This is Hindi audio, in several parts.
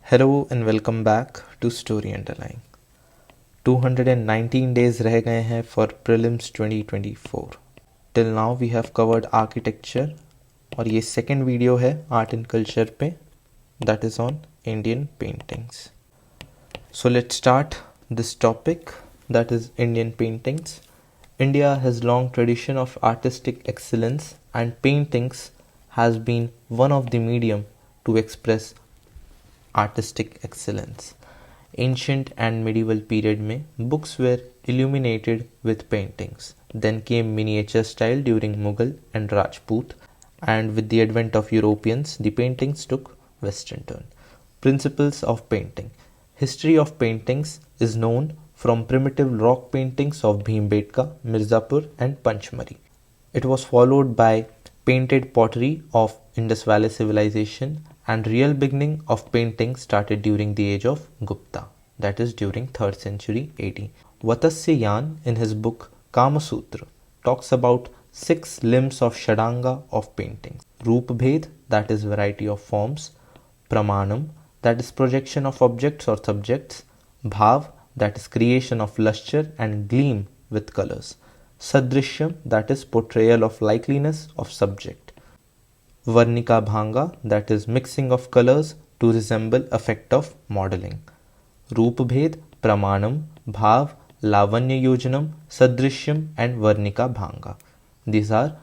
Hello and welcome back to Story Underlying. 219 days रह गए हैं for prelims 2024. Till now we have covered architecture और ये second video है art and culture पे, that is on Indian paintings. So let's start this topic, that is Indian paintings. India has long tradition of artistic excellence and paintings has been one of the medium to express artistic excellence. Ancient and medieval period में books were illuminated with paintings. Then came miniature style during Mughal and Rajput, and with the advent of Europeans, the paintings took western turn. Principles of painting. History of paintings is known from primitive rock paintings of Bhimbetka, Mirzapur and Panchmari. It was followed by painted pottery of Indus Valley civilization, and real beginning of painting started during the age of Gupta, that is during 3rd century AD. Vatsya Yan in his book Kama Sutra talks about 6 limbs of Shadanga of painting. Roop Bhed, that is variety of forms. Pramanam, that is projection of objects or subjects. Bhav, that is creation of lustre and gleam with colors. Sadrishyam, that is portrayal of likeliness of subject. Varnika Bhanga, that is mixing of colors to resemble effect of modeling. Roop Bhed, Pramanam, Bhav, Lavanya Yojanam, Sadrishyam and Varnika Bhanga. These are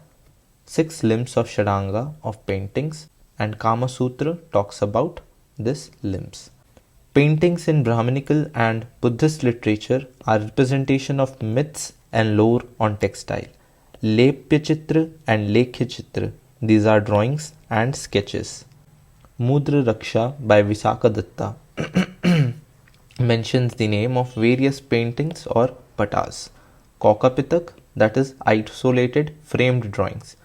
6 limbs of Shadanga of paintings, and Kama Sutra talks about these limbs. Paintings in Brahminical and Buddhist literature are representation of myths and lore on textile. Lepya Chitra and Lekhya Chitra, these are drawings and sketches. Mudra Raksha by Visakha Datta mentions the name of various paintings or patas. Kaukapitak, that is isolated framed drawings.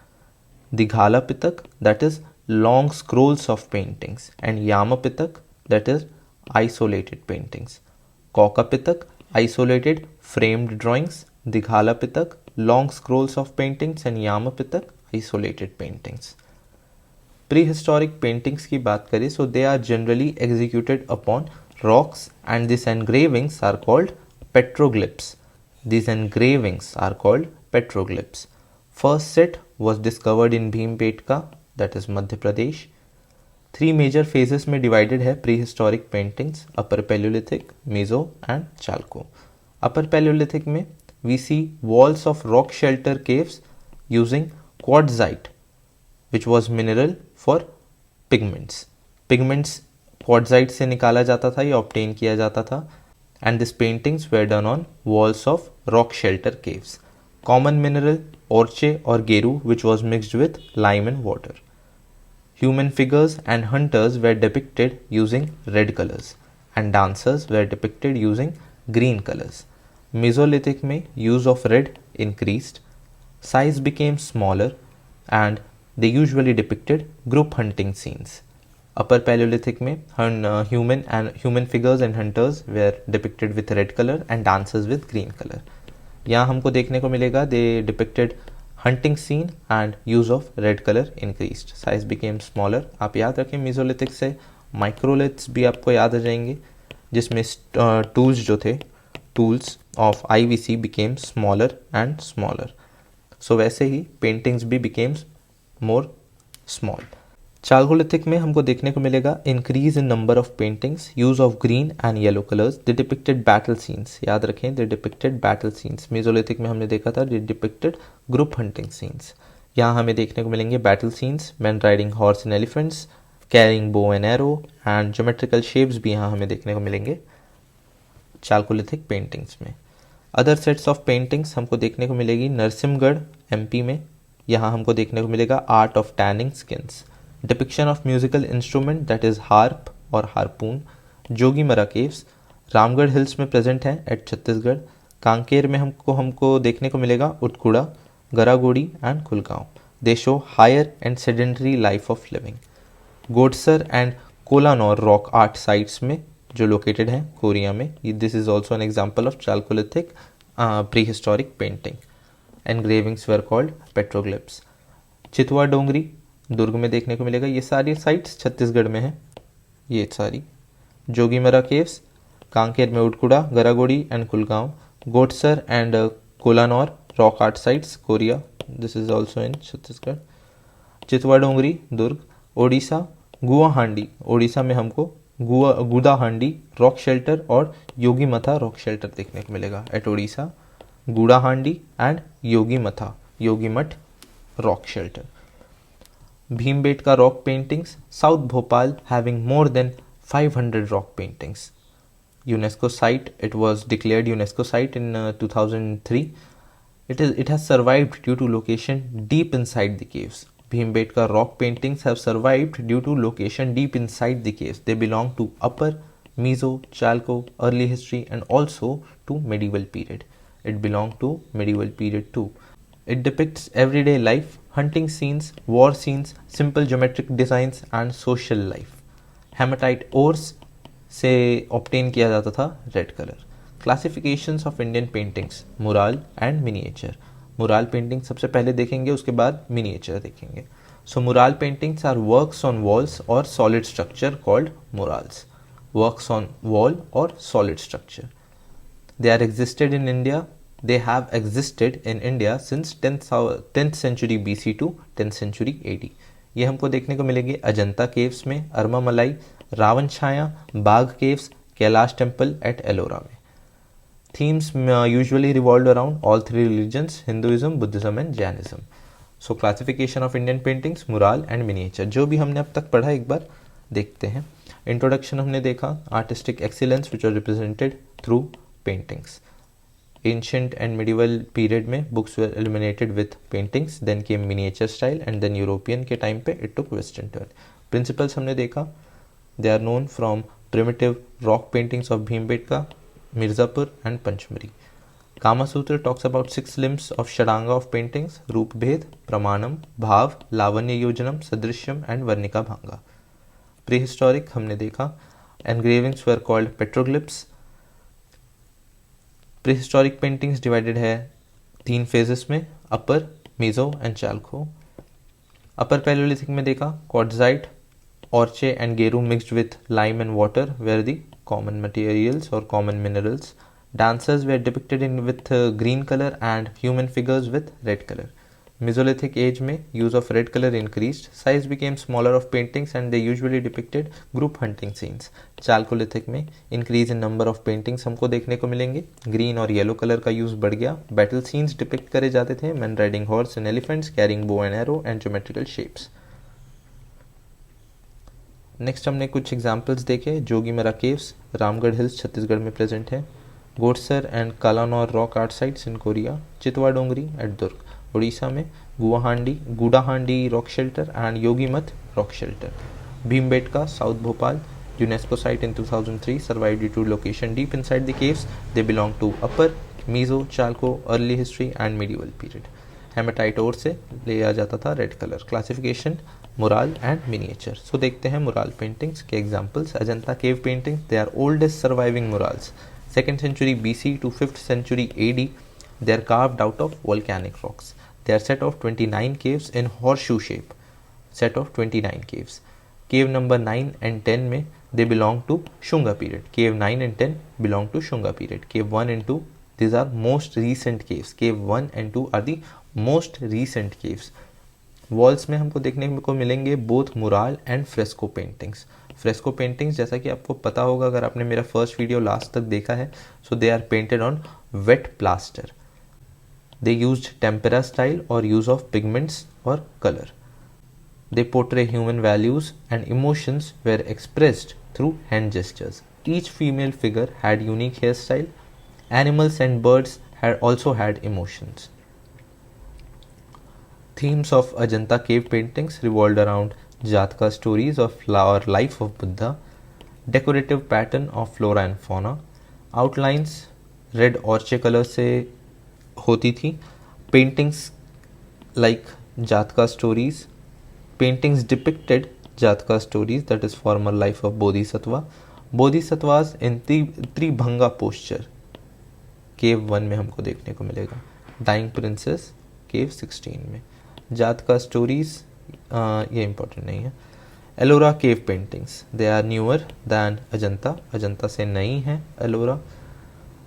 Dighala Pitak, that is long scrolls of paintings, and Yamapitak, that is isolated paintings. Kaukapitak, isolated framed drawings. Dighala Pitak, long scrolls of paintings, and Yamapitak, isolated paintings. Prehistoric paintings की बात करें, so they are generally executed upon rocks, and these engravings are called petroglyphs. These engravings are called petroglyphs. First set was discovered in Bhimbetka, that is Madhya Pradesh. 3 major phases में divided है prehistoric paintings: Upper Paleolithic, Meso and Chalco. Upper Paleolithic में we see walls of rock shelter caves using quartzite, which was mineral for pigments. Pigments quartzite से निकाला जाता था या obtain किया जाता था, and these paintings were done on walls of rock shelter caves. Common mineral orche or geru, which was mixed with lime and water. Human figures and hunters were depicted using red colors, and dancers were depicted using green colors. Mesolithic में use of red increased, size became smaller, and they usually depicted group hunting scenes. Upper Paleolithic में human figures and hunters were depicted with red color and dancers with green color. यहाँ हमको देखने को मिलेगा they depicted hunting scene and use of red color increased. Size became smaller. आप याद रखें Mesolithic से microliths भी आपको याद आ जाएंगे, जिसमें tools जो थे tools of IVC became smaller and smaller. So वैसे ही paintings भी became more small. Chalcolithic में हमको देखने को मिलेगा increase in number of paintings, use of green and yellow colors. They depicted battle scenes. याद रखें they depicted battle scenes. Mesolithic में हमने देखा था they depicted group hunting scenes. यहाँ हमें देखने को मिलेंगे battle scenes, men riding horse and elephants, carrying bow and arrow, and geometrical shapes भी यहाँ हमें देखने को मिलेंगे Chalcolithic paintings में. अदर सेट्स ऑफ पेंटिंग्स हमको देखने को मिलेगी नरसिम्हगढ़ एमपी में. यहाँ हमको देखने को मिलेगा art of tanning skins, depiction of musical instrument that is harp और harpoon. Jogimara caves Ramgarh hills में प्रेजेंट है एट छत्तीसगढ़. कांकेर में हमको देखने को मिलेगा Utkuda, Garagodi and Khulgaon. They show higher and sedentary life of living. Godsar and Kolanaur rock art sites में जो लोकेटेड है कोरिया में. This is also an example of chalcolithic prehistoric painting. Engravings were called पेट्रोग्लिप्स. चितवा डोंगरी दुर्ग में देखने को मिलेगा. ये सारी साइट्स छत्तीसगढ़ में है, ये सारी Jogimara caves, Kanker में उडकुड़ा, Garagodi and Kulgaon, Gotsar and Kolanor rock art sites, Korea. This is also in Chhattisgarh. चितवा डोंगरी दुर्ग, ओडिशा गुवाहांडी, ओडिशा में हमको गुदाहांडी रॉक शेल्टर और योगी मथा रॉक शेल्टर देखने को मिलेगा एट ओडिशा, गुड़ाहांडी एंड योगी मथा योगी Math rock shelter. Bhimbetka rock paintings, south Bhopal having more than 500 rock paintings. UNESCO site, it was declared UNESCO site in 2003. It has survived due to location deep inside the caves. Bhimbetka rock paintings have survived due to location deep inside the caves. They belong to Upper, Meso, Chalco, early history and also to medieval period. It belonged to medieval period too. It depicts everyday life, hunting scenes, war scenes, simple geometric designs and social life. Hematite ores से ऑब्टेन किया जाता था red colour. Classifications of Indian paintings, mural and miniature. Mural painting सबसे पहले देखेंगे, उसके बाद मिनिएचर देखेंगे. So mural paintings are works on walls और solid structure called murals. Works on wall और solid structure. They are existed in India. They have existed in India since 10th century BC to 10th century AD. ये हमको देखने को मिलेंगे अजंता केव्स में, अरमा मलाई, Ravan Chhaya, Bagh caves, Kailash temple at Ellora में. Themes usually revolve around all three religions, Hinduism, Buddhism and Jainism. So classification of Indian paintings, mural and miniature. जो भी हमने अब तक पढ़ा एक बार देखते हैं. इंट्रोडक्शन हमने देखा, artistic excellence which are represented through paintings. Ancient and medieval period में books were illuminated with paintings, then came miniature style and then European के time पे it took western turn. Principles हमने देखा, they are known from primitive rock paintings of Bhimbetka, Mirzapur and Panchmari. Kama Sutra talks about 6 limbs of Shadanga of paintings, Roop Bhed, Pramanam, Bhav, Lavanya Yojanam, Sadrishyam and Varnika Bhanga. Prehistoric हमने देखा, engravings were called petroglyphs. Prehistoric paintings divided है 3 फेजेस में, अपर, मेजो एंड चाल्को. अपर पैलियोलिथिक में देखा, क्वार्ट्जाइट, ऑर्चे and geru mixed with lime and water were the common materials और common minerals. Dancers were depicted in with green colour and human figures with red colour. Mesolithic age में use of red color increased, size became smaller of paintings and they usually depicted group hunting scenes. Chalcolithic में increase in number of paintings हमको देखने को मिलेंगे, green और yellow color का use बढ़ गया, battle scenes depict करे जाते थे, men riding horse and elephants carrying bow and arrow and geometrical shapes. Next हमने कुछ एग्जाम्पल्स देखे. जोगीमरा केव्स, रामगढ़ हिल्स छत्तीसगढ़ में प्रेजेंट है. Godsar and Kalanaur rock art sites in Korea. Chitwa Dongri at Durg, Orissa में. Gudahandi rock shelter and Yogi Math rock shelter. Bhimbetka, south Bhopal, UNESCO site in 2003, survive due to location deep inside the caves. They belong to upper, meso, chalco, early history and medieval period. Hematite ore से लिया जाता था red colour. Classification, mural and miniature. So देखते हैं मुराल पेंटिंग्स के examples. Ajanta cave paintings, they are oldest surviving murals. 2nd century BC to 5th century AD. They are carved out of volcanic rocks. They are set of 29 caves in horseshoe shape. Set of 29 caves. Cave number 9 and 10 में they belong to Shunga period. Cave 9 and 10 belong to Shunga period. Cave 1 and 2, these are most recent caves. Cave 1 and 2 are the most recent caves. Walls में हमको देखने को मिलेंगे both mural and fresco paintings. Fresco paintings जैसा कि आपको पता होगा अगर आपने मेरा फर्स्ट वीडियो लास्ट तक देखा है, so they are painted on wet plaster. They used tempera style और यूज ऑफ पिगमेंट्स और colour. They portray human values and emotions were expressed through hand gestures. Each female figure had unique hair style. Animals and birds had also had emotions. Themes of Ajanta cave paintings revolved around Jatka stories of our life of Buddha, decorative pattern of flora and fauna, outlines red orche color से होती थी. Paintings like Jatka stories, paintings depicted Jatka stories, that is former life of Bodhisattva. Bodhisattvas in Tribhanga posture cave 1 में हमको देखने को मिलेगा. Dying princess cave 16 में. जात का स्टोरीज ये इंपॉर्टेंट नहीं है. Ellora cave paintings, they are newer than Ajanta, Ajanta से नई हैं Ellora.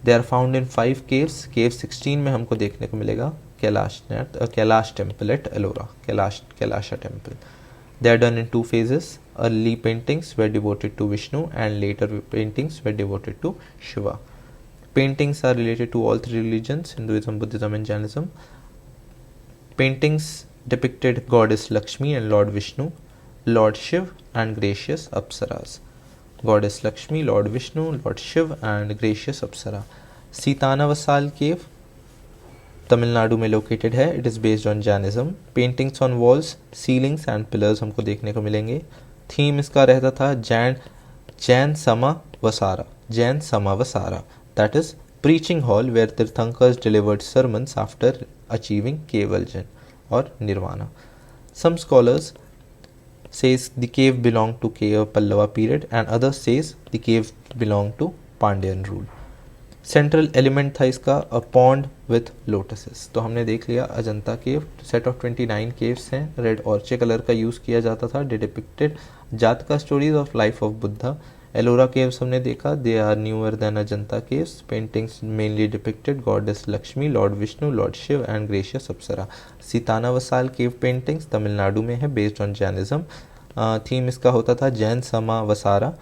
They are found in 5 caves, cave 16 में हमको देखने को मिलेगा Kailash temple at Ellora, Kailasha temple. They are done in 2 phases. Early paintings were devoted to Vishnu and later paintings were devoted to Shiva. Paintings are related to all 3 religions, Hinduism, Buddhism and Jainism. Paintings depicted goddess Lakshmi and Lord Vishnu, Lord Shiv and gracious Apsaras. Goddess Lakshmi, Lord Vishnu, Lord Shiv and gracious Apsara. Sitanavasal cave, Tamil Nadu में लोकेटेड है। It is based on Jainism. Paintings on walls, ceilings and pillars हमको देखने को मिलेंगे। थीम इसका रहता था Jain Samavasara, that is preaching hall where tirthankars delivered sermons after achieving Kevalgyan और nirvana. Some scholars says the cave belonged to Pallava period and others says the cave belonged to Pandyan rule. Central element था इसका अ पॉन्ड विथ लोटसेस। तो हमने देख लिया Ajanta cave, set of 29 caves हैं। रेड ऑर्चे कलर का यूज़ किया जाता था। They depicted Jataka stories of life of Buddha. Ellora caves हमने देखा, they are newer than Ajanta caves. Paintings mainly depicted goddess Lakshmi, lord Vishnu, lord Shiva and gracious Apsara. Sitanavasal cave paintings Tamil Nadu में है, बेस्ड ऑन जैनिज्म। थीम इसका होता था Jain समावसारा।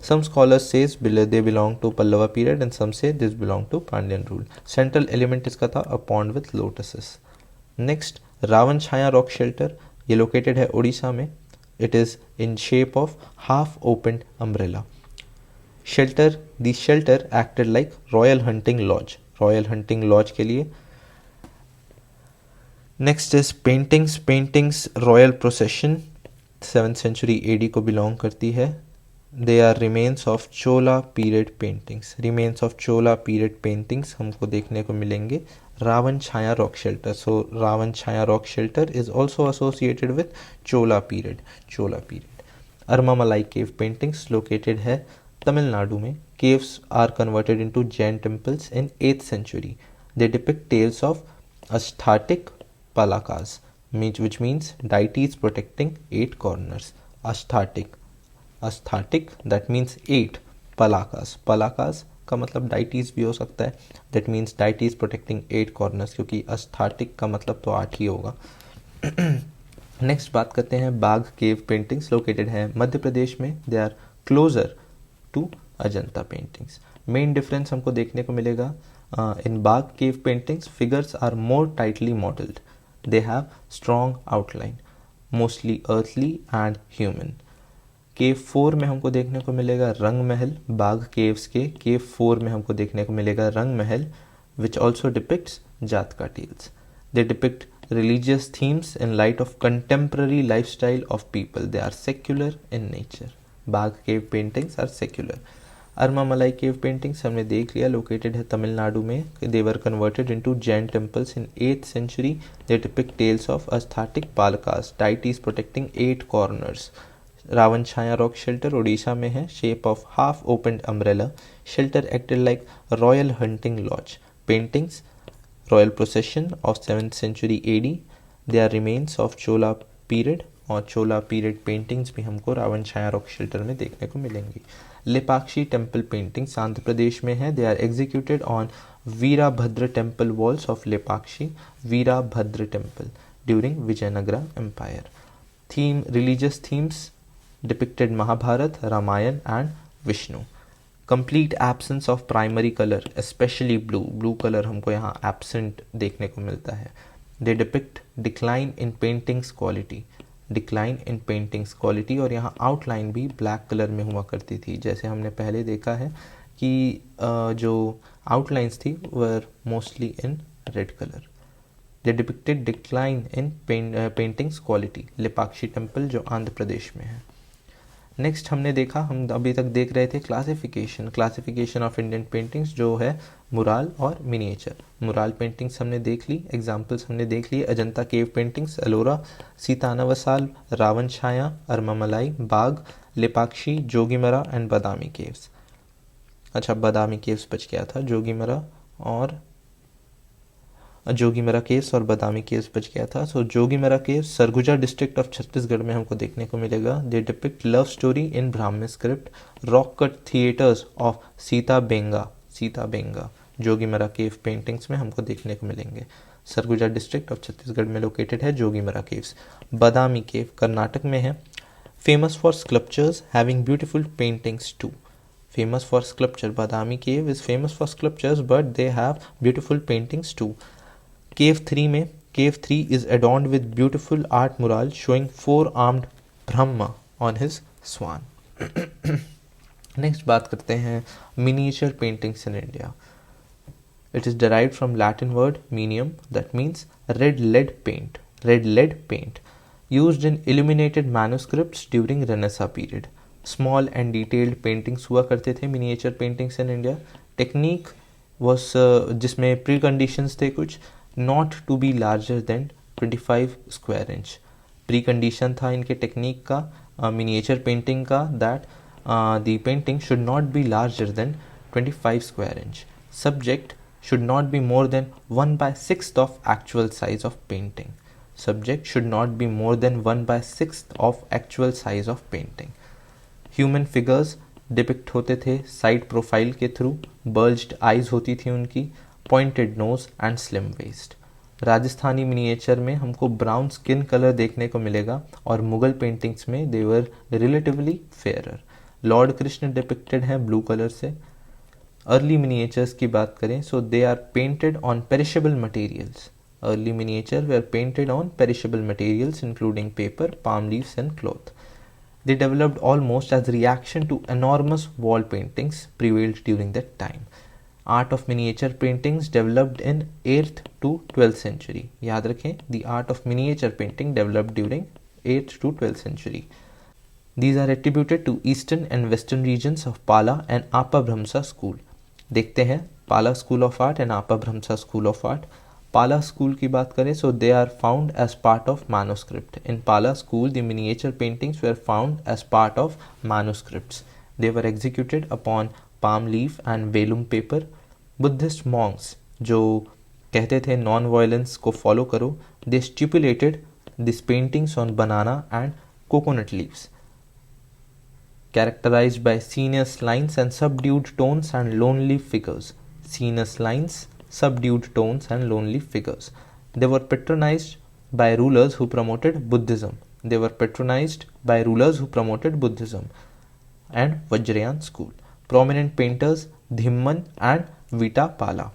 Some scholars says they belong to Pallava period and some say this belong to Pandyan rule. Central element इसका था a pond with lotuses. Next, Ravan Chhaya rock shelter, ये located है उड़ीसा में. It is in shape of half opened umbrella. The shelter acted like royal hunting lodge. Royal hunting lodge के लिए. Next is paintings royal procession 7th century AD को belong करती है. They are remains of Chola period paintings. Remains of Chola period paintings हमको देखने को मिलेंगे. Ravan Chhaya rock shelter. So Ravan Chhaya rock shelter is also associated with Chola period. Armamalai cave paintings located है तमिलनाडु में. Caves are converted into Jain temples in 8th century. They depict tales of Ashthatic Palakas, which means deities protecting 8 corners. Ashthatic that means 8. Palakas का मतलब deities भी हो सकता है, that means deities protecting 8 corners, क्योंकि Ashthatic का मतलब तो 8 ही होगा. नेक्स्ट बात करते हैं बाघ केव पेंटिंग्स, लोकेटेड है मध्य प्रदेश में. They are closer to Ajanta paintings. Main difference हमको देखने को मिलेगा in Bagh cave paintings, figures are more tightly modelled. They have strong outline, mostly earthly and human. Cave 4 में हमको देखने को मिलेगा रंग महल. बाघ केव्स के केव 4 में हमको देखने को मिलेगा Rang Mahal, which also depicts Jataka tales. They depict religious themes in light of contemporary lifestyle of people. They are secular in nature. बाघ cave paintings are secular. अरमामलाई cave paintings हमने देख लिया, located है तमिलनाडु में. They were converted into Jain temples in 8th century. They depict tales of Ashthatic Palakas, deities protecting 8 corners. Ravan Chhaya rock shelter Orissa में है, shape of half opened umbrella. Shelter acted like royal hunting lodge. Paintings royal procession of 7th century AD. They are remains of Chola period, और चोला पीरियड पेंटिंग्स भी हमको रावण छाया रॉक शेल्टर में देखने को मिलेंगी. लेपाक्षी टेम्पल पेंटिंग्स आंध्र प्रदेश में है. They are executed on Virabhadra temple walls of Lepakshi, Virabhadra temple during Vijayanagara empire. Theme religious themes depicted Mahabharat, Ramayan and Vishnu. Complete absence of primary color, especially blue. Blue color हमको यहाँ absent देखने को मिलता है. They depict decline in paintings quality. Decline in paintings quality, और यहाँ outline भी black color में हुआ करती थी. जैसे हमने पहले देखा है कि जो outlines थी were mostly in red color. They depicted decline in paintings quality. Lepakshi temple जो आंध्र प्रदेश में है. नेक्स्ट हमने देखा, हम अभी तक देख रहे थे क्लासिफिकेशन ऑफ इंडियन पेंटिंग्स, जो है मुराल और मिनिएचर. मुराल पेंटिंग्स हमने देख ली, एग्जांपल्स हमने देख लिए. अजंता केव पेंटिंग्स, एलोरा, सीतानावसाल, रावण छाया, अरमामलाई, बाघ, लेपाक्षी, जोगीमरा एंड बादामी केव्स. अच्छा, बादामी केव्स बच गया था, जोगीमरा और जोगीमरा केव्स और बादामी केव्स बच गया था. So Jogimara caves Surguja district of Chhattisgarh में हमको देखने को मिलेगा. They depict love story in Brahmi script. Rock cut theatres of Sitabenga Jogimara cave paintings में हमको देखने को मिलेंगे. सरगुजा डिस्ट्रिक्ट ऑफ छत्तीसगढ़ में लोकेटेड है जोगीमरा केव्स. बादामी केव कर्नाटक में है. Famous for sculptures having beautiful paintings too. Famous for sculpture, Badami cave is famous for sculptures, but they have beautiful paintings too. Cave 3 is adorned with beautiful art mural showing four-armed Brahma on his swan. Next बात करते हैं miniature paintings in India. It is derived from Latin word minium, that means red lead paint, used in illuminated manuscripts during Renaissance period. Small and detailed paintings हुआ करते थे miniature paintings in India. Technique was जिसमें प्री कंडीशंस थे कुछ, not to be larger than 25 square inch. Pre condition था इनके टेक्निक का मिनिएचर पेंटिंग का, that the painting should not be larger than 25 square inch. Subject should not be more than 1/6 of actual size of painting. Subject should not be more than 1/6 of actual size of painting. Human figures depict होते थे साइड प्रोफाइल के थ्रू. बल्ज्ड आइज होती थी उनकी. Pointed nose and slim waist. Rajasthani miniature में हमको ब्राउन स्किन कलर देखने को मिलेगा और मुगल पेंटिंग्स में they were relatively fairer. Lord Krishna depicted हैं ब्लू कलर से. अर्ली मिनिएचर्स की बात करें so they are painted on perishable materials. Early miniature वे are painted on perishable materials including paper, palm leaves and cloth. They developed almost as reaction to enormous wall paintings prevailed during that time. Art of miniature paintings developed in 8th to 12th century. याद रखें, the art of miniature painting developed during 8th to 12th century. These are attributed to eastern and western regions of Pala and Apabhramsa school. देखते हैं Pala school of art and Apabhramsa school of art. Pala school की बात करें so they are found as part of manuscript. In Pala school the miniature paintings were found as part of manuscripts. They were executed upon palm leaf and vellum paper. Buddhist monks जो कहते थे नॉन वायलेंस को फॉलो करो, they stipulated this paintings on banana and coconut leaves. Characterized by sinuous lines and subdued tones and lonely figures. Sinuous lines, subdued tones and lonely figures. They were patronized by rulers who promoted Buddhism. And Vajrayan school. Prominent painters Dhimman and Vita Pala.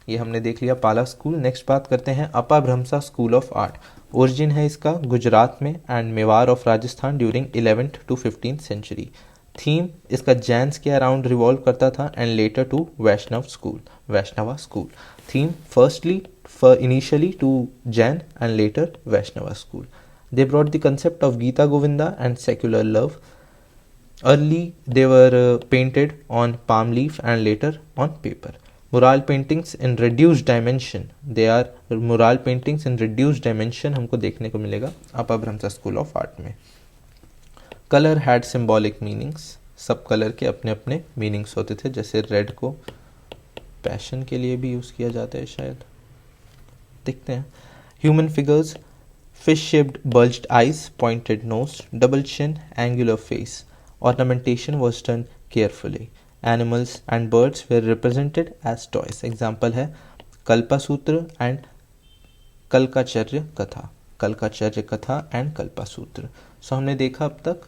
ये हमने देख लिया पाला स्कूल. नेक्स्ट बात करते हैं Apabhramsha school of art. Origin है इसका गुजरात में and Mewar of Rajasthan during 11th to 15th century. Theme इसका जैन्स के अराउंड रिवॉल्व करता था and later to Vaishnava school. Theme firstly initially to Jain and later Vaishnava school. They brought the concept of Gita Govinda and secular love. Early they were painted on palm leaf and later on paper. Mural paintings in reduced dimension. They are mural paintings in reduced dimension हमको देखने को मिलेगा अपाभ्रंशा स्कूल ऑफ आर्ट में. Colour had symbolic meanings. सब कलर के अपने अपने मीनिंग्स होते थे. जैसे रेड को पैशन के लिए भी यूज़ किया जाता है शायद. देखते हैं. Human figures, fish shaped bulged eyes, pointed nose, double chin, angular face. Ornamentation was done carefully. Animals and birds were represented as toys. Example है कल्पासूत्र and कल्काचर्य कथा and कल्पासूत्र. So हमने देखा अब तक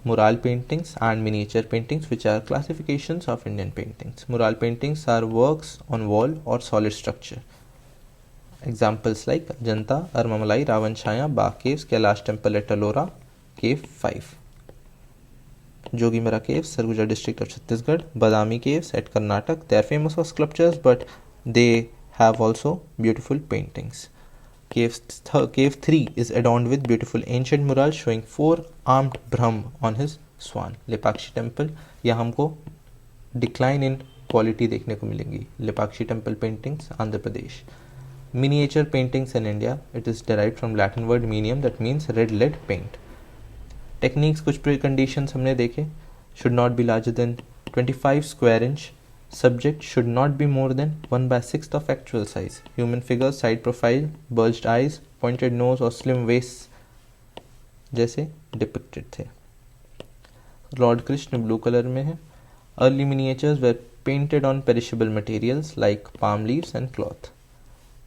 mural paintings and miniature paintings which are classifications of Indian paintings. Mural paintings are works on wall or solid structure. Examples like Ajanta, Armamalai, Ravanchaya, Bagh Caves, Kailash Temple at Ellora, Cave 5. Jogimara Caves, Sarguja district of Chhattisgarh. Badami Caves at Karnataka. They are famous for sculptures, but they have also beautiful paintings. Cave 3 is adorned with beautiful ancient murals showing four-armed Brahma on his swan. Lepakshi Temple. यहाँ हमको decline in quality देखने को मिलेंगी. Lepakshi Temple paintings, Andhra Pradesh. Miniature paintings in India. It is derived from Latin word minium, that means red lead paint. Techniques कुछ प्री कंडीशंस हमने देखे. Should not be larger than 25 square inch. Subject should not be more than 1/6 of actual size. Human figures, side profile, bulged eyes, pointed nose और slim waist जैसे depicted थे. लॉर्ड कृष्ण ब्लू कलर में है. Early miniatures were painted on perishable materials like palm leaves and cloth.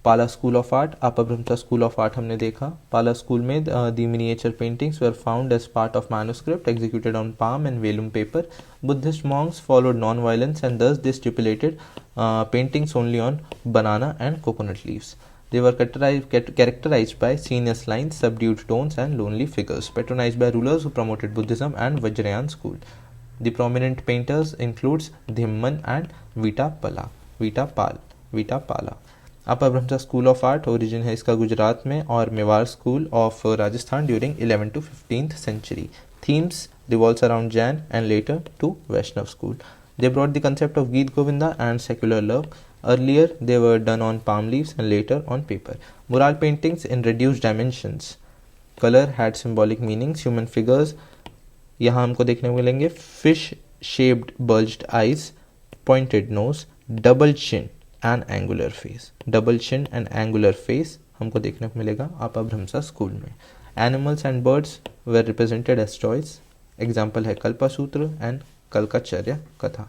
Pala school of art, Apabhramsha school of art हमने देखा. पाला स्कूल में the miniature paintings were found as part of manuscript executed on palm and vellum paper. Buddhist monks followed non violence and thus they stipulated paintings only on banana and coconut leaves. They were characterized by serious lines, subdued tones, and lonely figures, patronized by rulers who promoted Buddhism and Vajrayana school. The prominent painters includes Dhimman and Vitapala. अपभ्रंश स्कूल ऑफ आर्ट ओरिजिन है इसका गुजरात में और Mewar school of Rajasthan during 11th to 15th century. Themes revolves around Jain and later to Vaishnav school. They brought the concept of Geet Govinda and secular love. Earlier, they were done on palm leaves and later on paper. Mural paintings in reduced dimensions. Color had symbolic meanings. Human figures, यहाँ हमको देखने को मिलेंगे fish-shaped bulged eyes, pointed nose, double chin and angular face. Double chin and angular face हमको देखने को मिलेगा अपभ्रंश स्कूल में. Animals and birds were represented as toys. Example है कल्पसूत्र and कल्कचर्या कथा.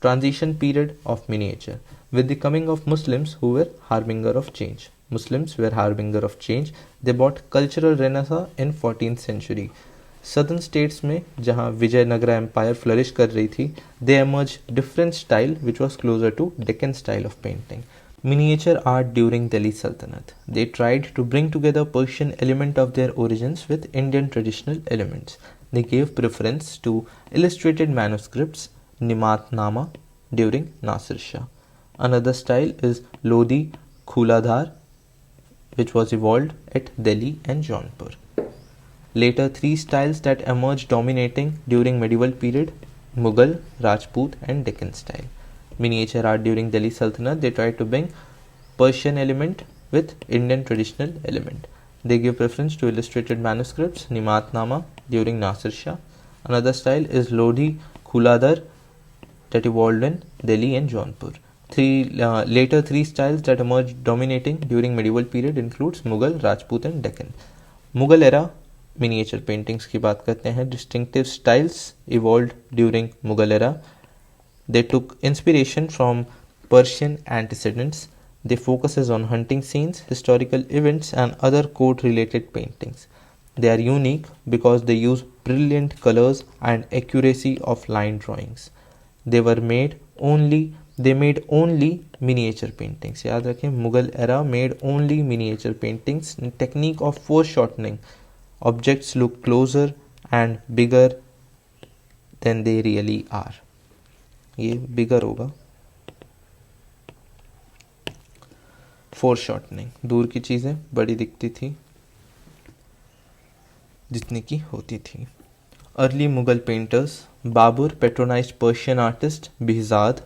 Transition period of miniature. With the coming of Muslims who were harbinger of change. Muslims were harbinger of change. They brought cultural renaissance in 14th century. Southern states में जहाँ विजयनगरा empire flourish कर रही थी, they emerged different style which was closer to Deccan style of painting. Miniature art during Delhi Sultanate. They tried to bring together Persian element of their origins with Indian traditional elements. They gave preference to illustrated manuscripts, Nimatnama, during Nasir Shah. Another style is Lodi Khuladhar, which was evolved at Delhi and Jaunpur. Later, three styles that emerged dominating during medieval period: Mughal, Rajput, and Deccan style. Miniature art during Delhi Sultanate, they tried to bring Persian element with Indian traditional element. They give preference to illustrated manuscripts, Nimatnama, during Nasir Shah. Another style is Lodi Khuladhar, that evolved in Delhi and Jaunpur. Later three styles that emerged dominating during medieval period includes Mughal, Rajput and Deccan. Mughal era miniature paintings की बात करते हैं. Distinctive styles evolved during Mughal era. They took inspiration from Persian antecedents. They focuses on hunting scenes, historical events and other court-related paintings. They are unique because they use brilliant colors and accuracy of line drawings. They made only miniature paintings. याद रखें, Mughal era made only miniature paintings. Technique of foreshortening. Objects look closer and bigger than they really are. ये bigger होगा. Foreshortening. दूर की चीज़ें बड़ी दिखती थी जितनी की होती थी. Early Mughal painters. Babur patronized Persian artist Behzad,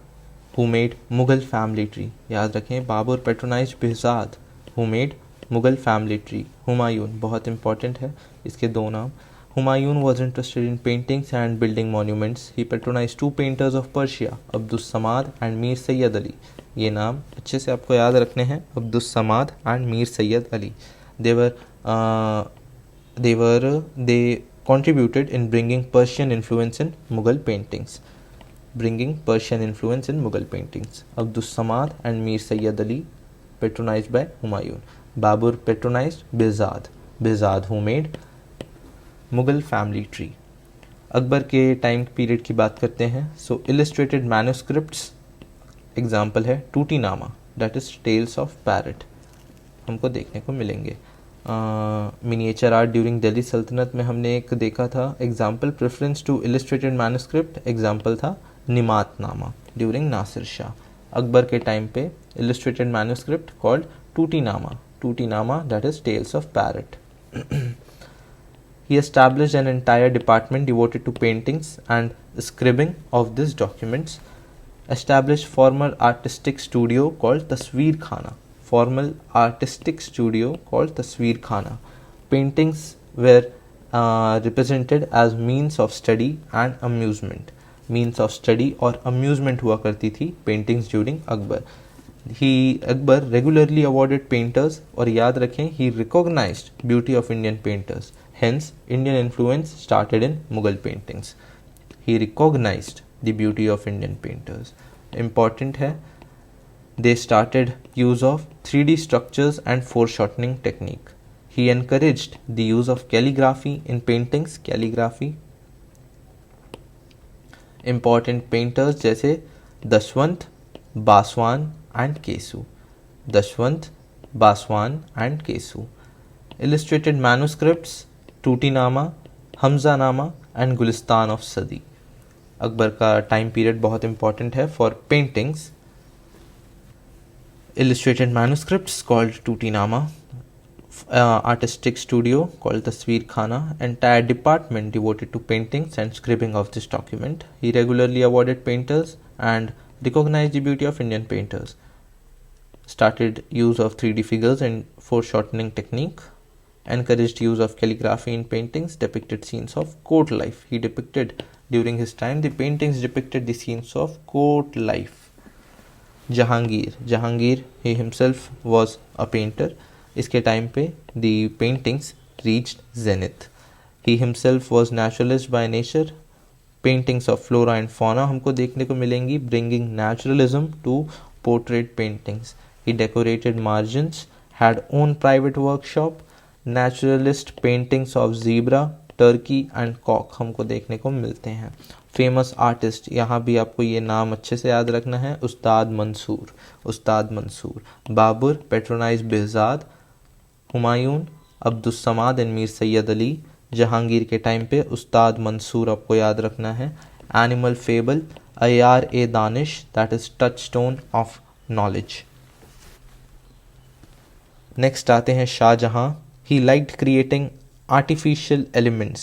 who made Mughal family tree. याद रखें, Babar patronized Behzad, who made Mughal family tree. Humayun बहुत important है, इसके दो नाम. Humayun was interested in paintings and building monuments. He patronized two painters of Persia, Abdus Samad and Mir Sayyid Ali. ये नाम अच्छे से आपको याद रखने हैं, Abdus Samad and Mir Sayyid Ali. They contributed in bringing Persian influence in Mughal paintings. Abdus Samad and Mir Sayyid Ali patronized by Humayun. Babur patronized Behzad who made Mughal family tree. Akbar के टाइम पीरियड की बात करते हैं. सो इलस्ट्रेटेड मैन्युस्क्रिप्ट्स एग्जाम्पल है Tutinama, that is tales of parrot, हमको देखने को मिलेंगे. मिनिएचर आर्ट ड्यूरिंग दिल्ली सल्तनत में हमने एक देखा था example, preference to illustrated manuscript example था निमातनामा ड्यूरिंग नासिर शाह. अकबर के टाइम पे illustrated manuscript called Tutinama that is tales of parrot. He established an entire department devoted to paintings and scribbing of these documents. Established formal artistic studio called Tasveer Khana. Paintings were represented as means of study and amusement. Means of study और अम्यूजमेंट हुआ करती थी paintings during Akbar. Akbar regularly awarded painters, और याद रखें he recognised beauty of Indian painters, hence Indian influence started in Mughal paintings. He recognised the beauty of Indian painters. Important है, they started use of 3D structures and foreshortening technique. He encouraged the use of calligraphy in paintings. Calligraphy. Important painters जैसे Daswant, Basawan and Kesu. Daswant, Basawan and Kesu. Illustrated manuscripts, Tutinama, Hamzanama and Gulistan of Saadi. Akbar का टाइम पीरियड बहुत इंपॉर्टेंट है for paintings. Illustrated manuscripts called Tutinama, artistic studio called Tasveer Khana, entire department devoted to paintings and scribbling of this document. He regularly awarded painters and recognized the beauty of Indian painters. Started use of 3D figures and foreshortening technique. Encouraged use of calligraphy in paintings, depicted scenes of court life. He depicted, during his time, the paintings depicted the scenes of court life. Jahangir he himself was a painter. इसके टाइम पे the paintings reached zenith. He himself was naturalist by nature. Paintings of flora and fauna हमको देखने को मिलेंगी, bringing naturalism to portrait paintings. He decorated margins, had own private workshop. Naturalist paintings of zebra, turkey and cock हमको देखने को मिलते हैं. फेमस आर्टिस्ट, यहाँ भी आपको ये नाम अच्छे से याद रखना है, उस्ताद मंसूर. Babur, patronise Behzad, Humayun, Abdus Samad and Mir Sayyid Ali. जहांगीर के टाइम पे उस्ताद मंसूर आपको याद रखना है. Animal fable, Iyar i Danish, that is touchstone of knowledge. Next आते हैं Shah Jahan. He liked creating artificial elements.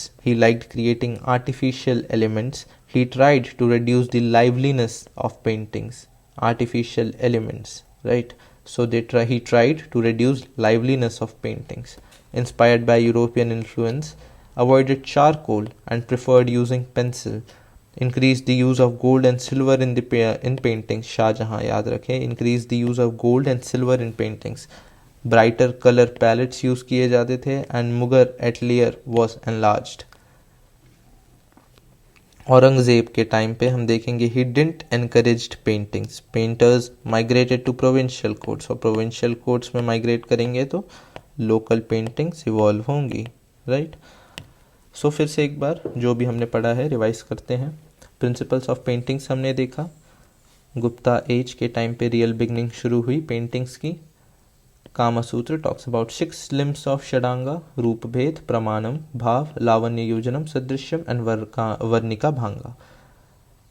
He tried to reduce the liveliness of paintings. Artificial elements, right? So he tried to reduce liveliness of paintings. Inspired by European influence, avoided charcoal and preferred using pencil. Increased the use of gold and silver in paintings. Shahjahan, yaad rakhe, increased the use of gold and silver in paintings. Brighter colour palettes use किए जाते थे and Mughal atelier was enlarged. Aurangzeb के टाइम पे हम देखेंगे he didn't encouraged paintings. Painters migrated to provincial courts, और प्रोविंशियल कोर्ट्स में माइग्रेट करेंगे तो लोकल पेंटिंग्स इवॉल्व होंगी, राइट. सो फिर से एक बार जो भी हमने पढ़ा है रिवाइज करते हैं. प्रिंसिपल्स ऑफ पेंटिंग्स हमने देखा. गुप्ता एज के टाइम पे रियल बिगनिंग शुरू हुई पेंटिंग्स की. Kamasutra talks about 6 limbs of Shadanga, Rupa Bheda, Pramanam, Bhava, Lavanya Yojanam, Sadrishyam and Varnika Bhanga.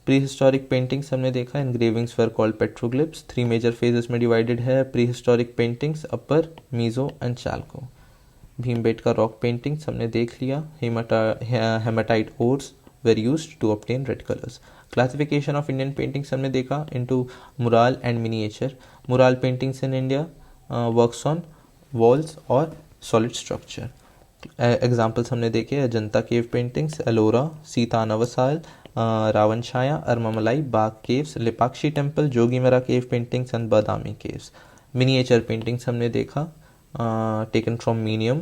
Pre historic paintings हमने देखा. Engravings were called petroglyphs. 3 major phases में डिवाइडेड है pre historic paintings, upper, meso and chalco. Bhimbetka rock paintings हमने देख लिया. Haematite ores were used to obtain red colors. Classification of Indian paintings हमने देखा into mural and miniature. Mural paintings in India works on walls और solid structure. एग्जाम्पल्स हमने देखे Ajanta cave paintings, Ellora, Sittanavasal, Ravana Chhaya, Armamalai, Bagh caves, Lepakshi temple, Jogimara cave paintings and Badami caves. Miniature paintings हमने देखा taken from minium,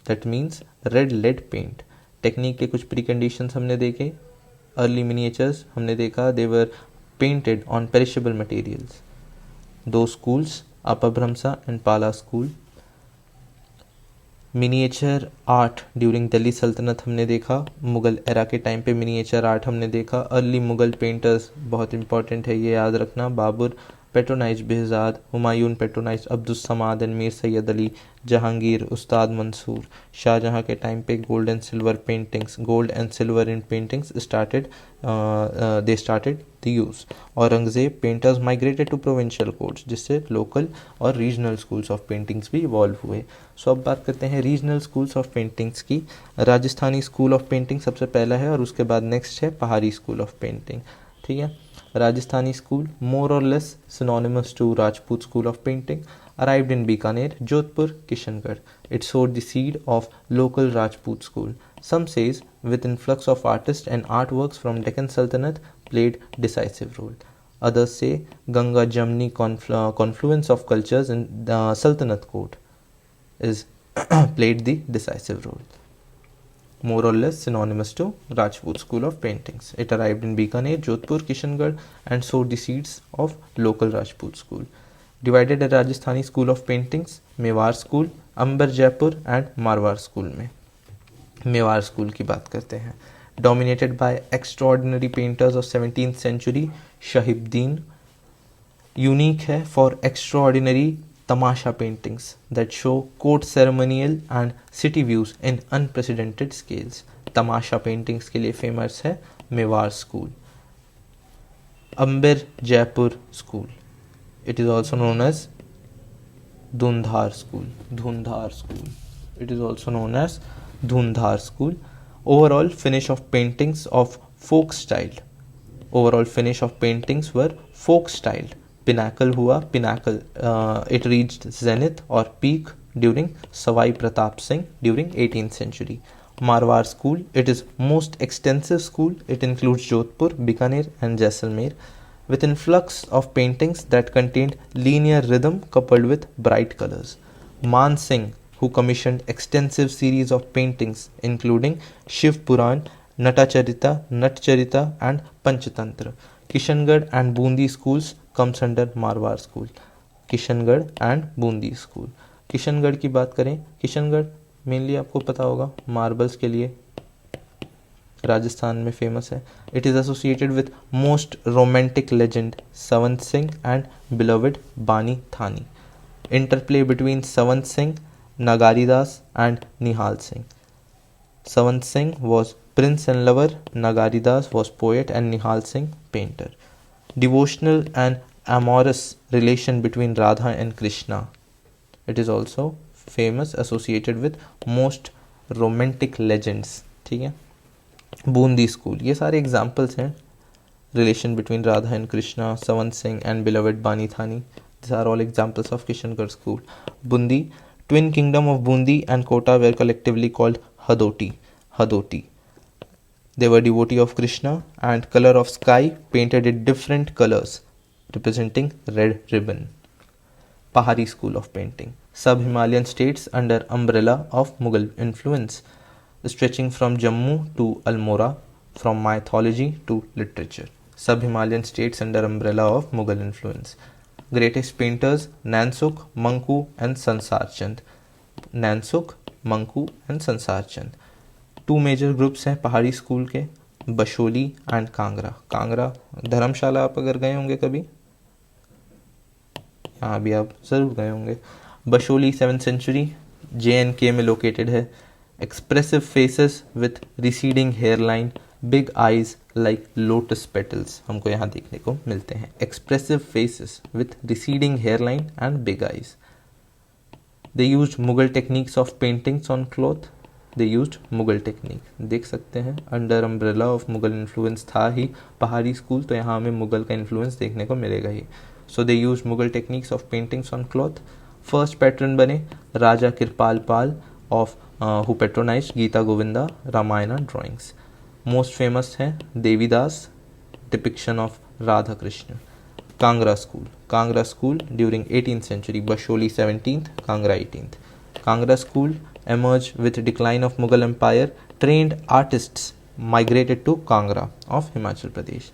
that means red lead paint. Technique के कुछ प्री कंडीशंस हमने देखे. अर्ली मिनिएचर्स हमने देखा they were painted on perishable materials. 2 schools, Apabhramsha and Pala school. Miniature art during Delhi Sultanate हमने देखा. मुगल एरा के टाइम पे मिनिएचर आर्ट हमने देखा. अर्ली मुगल पेंटर्स बहुत इंपॉर्टेंट है, ये याद रखना. Babur patronise Behzad, Humayun patronise Abdus Samad and Mir Sayyid Ali, Jahangir Ustad Mansur. Shah Jahan के टाइम पे gold and silver in paintings started the use. Aurangzeb painters migrated to provincial courts, जिससे लोकल और रीजनल स्कूल्स ऑफ पेंटिंग्स भी इवॉल्व हुए. सो अब बात करते हैं रीजनल स्कूल्स ऑफ पेंटिंग्स की. राजस्थानी स्कूल ऑफ पेंटिंग सबसे पहला है और उसके बाद नेक्स्ट है पहाड़ी स्कूल ऑफ पेंटिंग. ठीक है. राजस्थानी स्कूल मोर और less synonymous to Rajput school of painting. arrived in Bikaner, Jodhpur, Kishangarh. It sowed the seed of local Rajput school. Some says with influx of artists and artworks from Deccan Sultanate played decisive role. Others say Ganga Jamni confluence of cultures in the Sultanate court is played the decisive role. More or less synonymous to Rajput school of paintings. It arrived in Bikaner, Jodhpur, Kishangarh and sowed the seeds of local Rajput school. Divided a Rajasthani school of paintings, Mewar school, Amber Jaipur and Marwar school में. मेवाड़ स्कूल की बात करते हैं. Dominated by extraordinary painters of 17th century, Shahibuddin unique है for extraordinary tamasha paintings that show court ceremonial and city views in unprecedented scales. Tamasha paintings के लिए फेमस है Mewar school. Amber Jaipur school. It is also known as Dhundhar school. Dhundhar school. It is also known as Dhundhar school. Overall finish of paintings of folk style. Overall finish of paintings were folk style. Pinnacle हुआ pinnacle. It reached zenith or peak during Savai Pratap Singh during 18th century. Marwar school. It is most extensive school. It includes Jodhpur, Bikaner and Jaisalmer, with influx of paintings that contained linear rhythm coupled with bright colors. Man Singh, who commissioned extensive series of paintings including Shiv Puran, Natacharita, Natcharita and Panchatantra. Kishangarh and Bundi schools comes under Marwar school. Kishangarh and Bundi school. Kishangarh की बात करें, किशनगढ़ मेनली आपको पता होगा मार्बल्स के लिए राजस्थान में फेमस है. It is associated with most romantic legend Savant Singh and beloved Bani Thani. Interplay between Savant Singh, Nagaridas and Nihal Singh. Savant Singh was prince and lover, Nagaridas was poet and Nihal Singh painter. Devotional and amorous relation between Radha and Krishna. It is also famous associated with most romantic legends. ठीक है. बूंदी स्कूल, ये सारे एग्जाम्पल्स हैं. Relation between Radha and Krishna, Savant Singh and beloved Bani Thani. This are all examples of Kishangarh school. Bundi, twin kingdom of Bundi and Kota were collectively called Hadoti. Hadoti. They were devotee of Krishna and color of sky painted in different colors representing red ribbon. Pahari school of painting. Sub-Himalayan states under umbrella of Mughal influence, stretching from Jammu to Almora, from mythology to literature. Sub-Himalayan states under umbrella of Mughal influence. Greatest painters Nansukh, Manku and Sansar Chand. Nansukh, Manku and Sansar Chand. Two major groups हैं पहाड़ी स्कूल के, बशोली एंड कांगड़ा. कांगड़ा धर्मशाला आप अगर गए होंगे कभी, हाँ अभी आप ज़रूर गए होंगे. बशोली 7th सेंचुरी JNK में लोकेटेड है. Expressive faces with receding hair line, big eyes like lotus petals हमको यहाँ देखने को मिलते हैं. Expressive faces with receding hair line and big eyes. They used Mughal techniques of paintings on cloth. They used Mughal technique. देख सकते हैं under umbrella of Mughal influence था ही पहाड़ी स्कूल, तो यहाँ हमें मुगल का इन्फ्लुएंस देखने को मिलेगा ही. So they used Mughal techniques of paintings on cloth. First pattern बने Raja Kripal Pal of who patronised Gita Govinda Ramayana drawings. Most famous हैं Devidas, depiction of Radha Krishna. Kangra school. Kangra school during 18th century, Basohli 17th, Kangra 18th. Kangra school emerged with decline of Mughal Empire. Trained artists migrated to Kangra of Himachal Pradesh.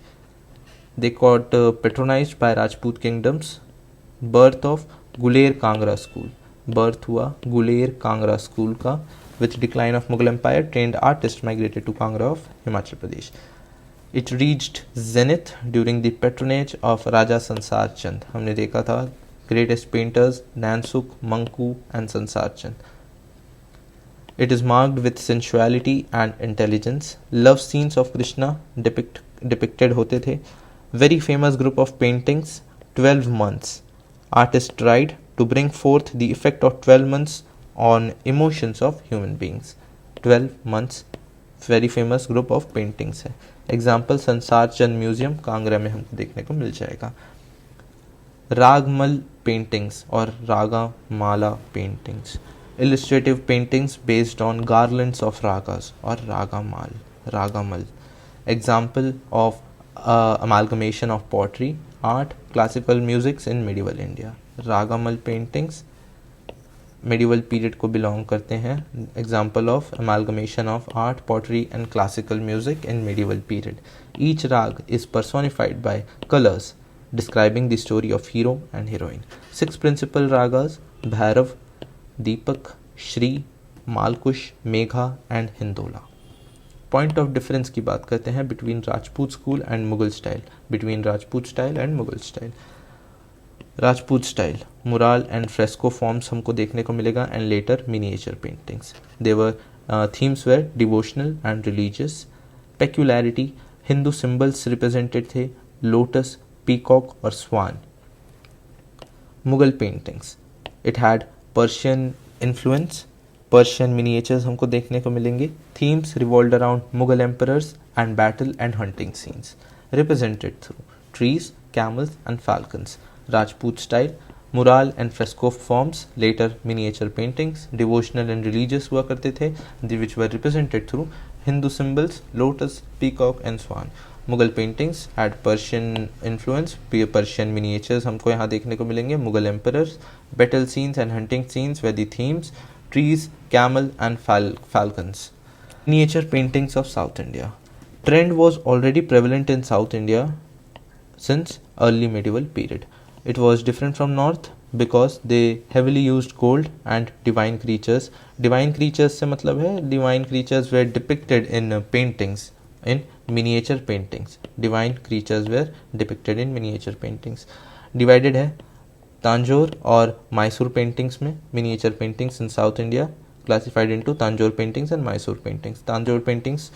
They got patronized by Rajput kingdoms. Birth of Guler Kangra school. Birth हुआ Guler Kangra school का. With decline of Mughal Empire, trained artists migrated to Kangra of Himachal Pradesh. It reached zenith during the patronage of Raja Sansar Chand. हमने देखा था greatest painters Nansukh, Manku and Sansar Chand. It is marked with sensuality and intelligence. Love scenes of Krishna depicted होते थे. Very famous group of paintings, 12 months. Artists tried to bring forth the effect of 12 months on emotions of human beings. 12 months. Very famous group of paintings है. Example संसार चंद म्यूजियम कांगड़ा में हमको देखने को मिल जाएगा. Ragmal paintings or raga mala paintings. Illustrative paintings based on garlands of ragas or ragamal. Example of amalgamation of pottery, art, classical musics in medieval India. Ragamal paintings medieval period को belong करते हैं. Example of amalgamation of art, pottery and classical music in medieval period. Each rag is personified by colors describing the story of hero and heroine. 6 principal ragas: Bhairav, Deepak, Shri, Malkush, Megha and Hindola. Point of difference की बात करते हैं between Rajput school and Mughal style. Between Rajput style and Mughal style. Rajput style mural and fresco forms हमको देखने को मिलेगा and later miniature paintings. Their themes were devotional and religious. Peculiarity: Hindu symbols represented थे, लोटस, पीकॉक और swan. Mughal paintings, it had Persian influence. Persian miniatures हमको देखने को मिलेंगे. Themes revolved around Mughal emperors and battle and hunting scenes represented through trees, camels and falcons. Rajput style, mural and fresco forms, later miniature paintings, devotional and religious हुआ करते थे, which were represented through Hindu symbols, lotus, peacock and swan. Mughal paintings had Persian influence. Persian miniatures हमको यहाँ देखने को मिलेंगे. Mughal emperors, battle scenes and hunting scenes were the themes, trees, camel and falcons. Miniature paintings of South India. Trend was already prevalent in South India since early medieval period. It was different from North because they heavily used gold and divine creatures. Divine creatures से मतलब है divine creatures were depicted in paintings, in miniature paintings. Divine creatures were depicted in miniature paintings. Divided है तांजोर और मैसूर paintings में. Miniature paintings in South India classified into Tanjore paintings and Mysore paintings. Tanjore paintings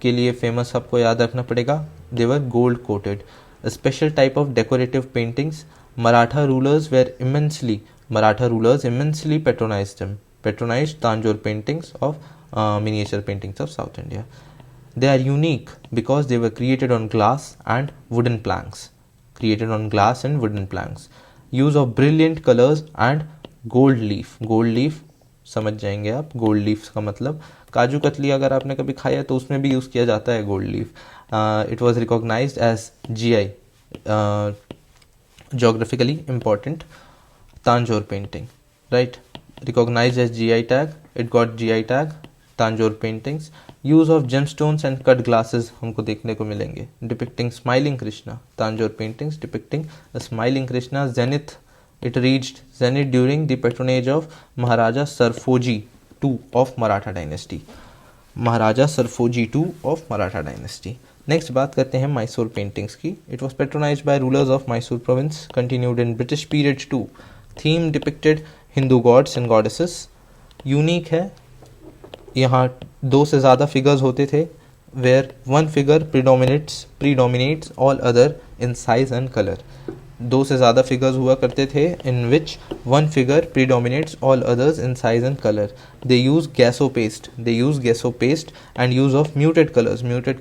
के लिए famous आपको याद रखना पड़ेगा. They were gold coated. A special type of decorative paintings. Maratha rulers immensely patronized Tanjore paintings of miniature paintings of South India. They are unique because they were created on glass and wooden planks. Use of brilliant colors and gold leaf. Gold leaf समझ जाएंगे आप. गोल्ड लीफ का मतलब काजू कतली अगर आपने कभी खाया तो उसमें भी यूज़ किया जाता है gold leaf. It was recognized as GI, geographically important. Tanjore painting, right? Recognized as GI tag. It got GI tag. Tanjore paintings. Use of gemstones and cut glasses हमको देखने को मिलेंगे. Depicting smiling Krishna. Tanjore paintings depicting a smiling Krishna. Zenith. It reached zenith during the patronage of Maharaja Sarfoji II of Maratha dynasty. Maharaja Serfoji II of Maratha dynasty. Next बात करते हैं मैसूर पेंटिंग्स की. It was patronised by rulers of Mysore province. Continued in British period too. Theme depicted Hindu gods and goddesses. Unique है, यहाँ 2 से ज़्यादा फिगर्स होते थे. Where one figure predominates all other in size and colour. 2 से ज़्यादा फिगर्स हुआ करते थे in which one figure predominates all others in size and colour. They use gesso paste and use of muted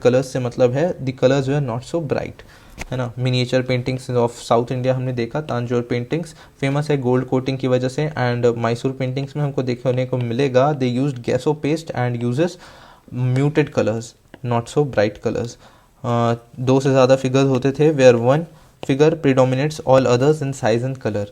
colours से मतलब है the colours were not so bright, है ना. Miniature paintings of south India हमने देखा. तांजोर पेंटिंग्स फेमस है गोल्ड कोटिंग की वजह से. एंड मैसूर पेंटिंग्स में हमको देखने को मिलेगा they use gesso paste and uses muted colours, not so bright colours. 2 से ज़्यादा फिगर्स होते थे where one figure predominates all others in size and color.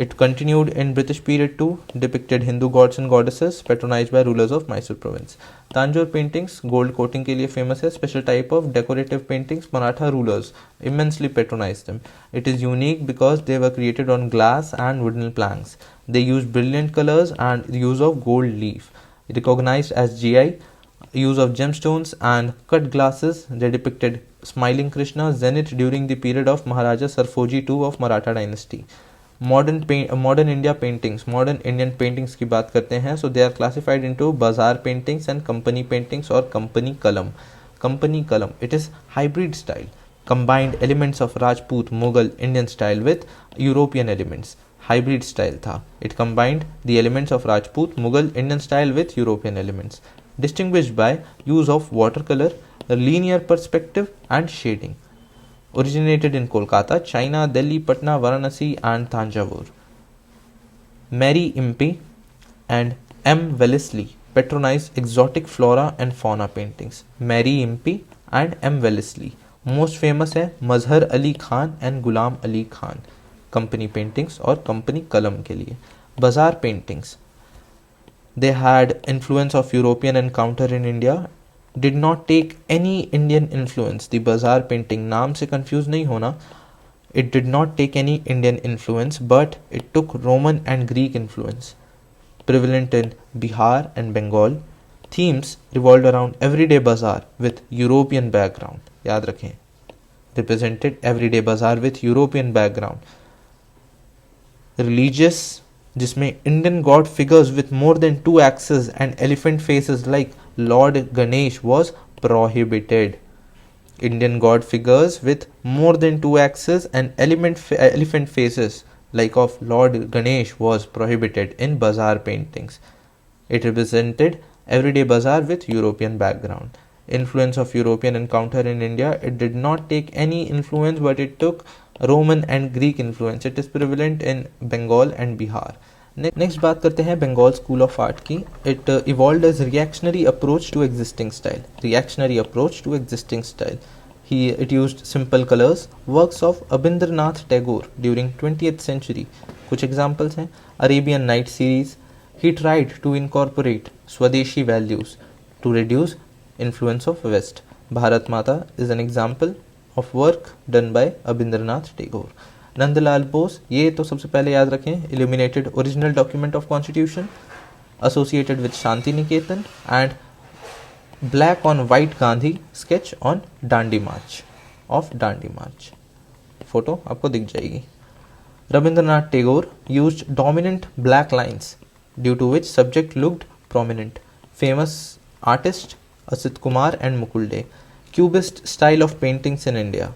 It continued in British period too, depicted Hindu gods and goddesses patronized by rulers of Mysore province. Tanjore paintings gold coating के लिए famous है. Special type of decorative paintings Maratha rulers immensely patronized them. It is unique because they were created on glass and wooden planks. They used brilliant colors and use of gold leaf. Recognized as GI, use of gemstones and cut glasses. They depicted smiling Krishna, zenith during the period of Maharaja Sarfoji II of Maratha dynasty. Modern India paintings, modern Indian paintings की बात करते हैं. So they are classified into bazaar paintings and company paintings or company kalam. Company kalam, it is hybrid style, combined elements of Rajput, Mughal, Indian style with European elements. Hybrid style था. It combined the elements of Rajput, Mughal, Indian style with European elements. Distinguished by use of watercolor, linear perspective and shading. Originated in Kolkata, China, Delhi, Patna, Varanasi and Thanjavur. Mary Impey and M. Wellesley patronized exotic flora and fauna paintings. Mary Impey and M. Wellesley. Most famous है Mazhar Ali Khan and Ghulam Ali Khan, company paintings और कंपनी कलम के लिए. Bazaar paintings, they had influence of European encounter in India, did not take any Indian influence. The bazaar painting नाम से confuse नहीं होना. It did not take any Indian influence, but it took Roman and Greek influence. Prevalent in Bihar and Bengal. Themes revolved around everyday bazaar with European background. याद रखें, represented everyday bazaar with European background. Religious, जिसमें Indian god figures with more than 2 axes and elephant faces like Lord Ganesh was prohibited. Indian god figures with more than 2 axes and elephant faces like of Lord Ganesh was prohibited in bazaar paintings. It represented everyday bazaar with European background. Influence of European encounter in India, it did not take any influence, but it took Roman and Greek influence. It is prevalent in Bengal and Bihar. Next बात करते हैं बंगाल स्कूल ऑफ आर्ट की. It evolved as reactionary approach to existing style. Reactionary approach to existing style. It used simple colours. Works of Abanindranath Tagore during 20th century. कुछ एग्जाम्पल्स हैं. Arabian night series. He tried to incorporate swadeshi values to reduce influence of west. Bharat Mata is an example of work done by Abanindranath Tagore. Nandalal Bose, ये तो सबसे पहले याद रखें, illuminated original document of constitution associated with Shanti Niketan and black on white Gandhi sketch on Dandi march of Dandi march. Photo आपको दिख जाएगी. Rabindranath Tagore used dominant black lines due to which subject looked prominent. Famous artist Asit Kumar and Mukul De. Cubist style of paintings in India.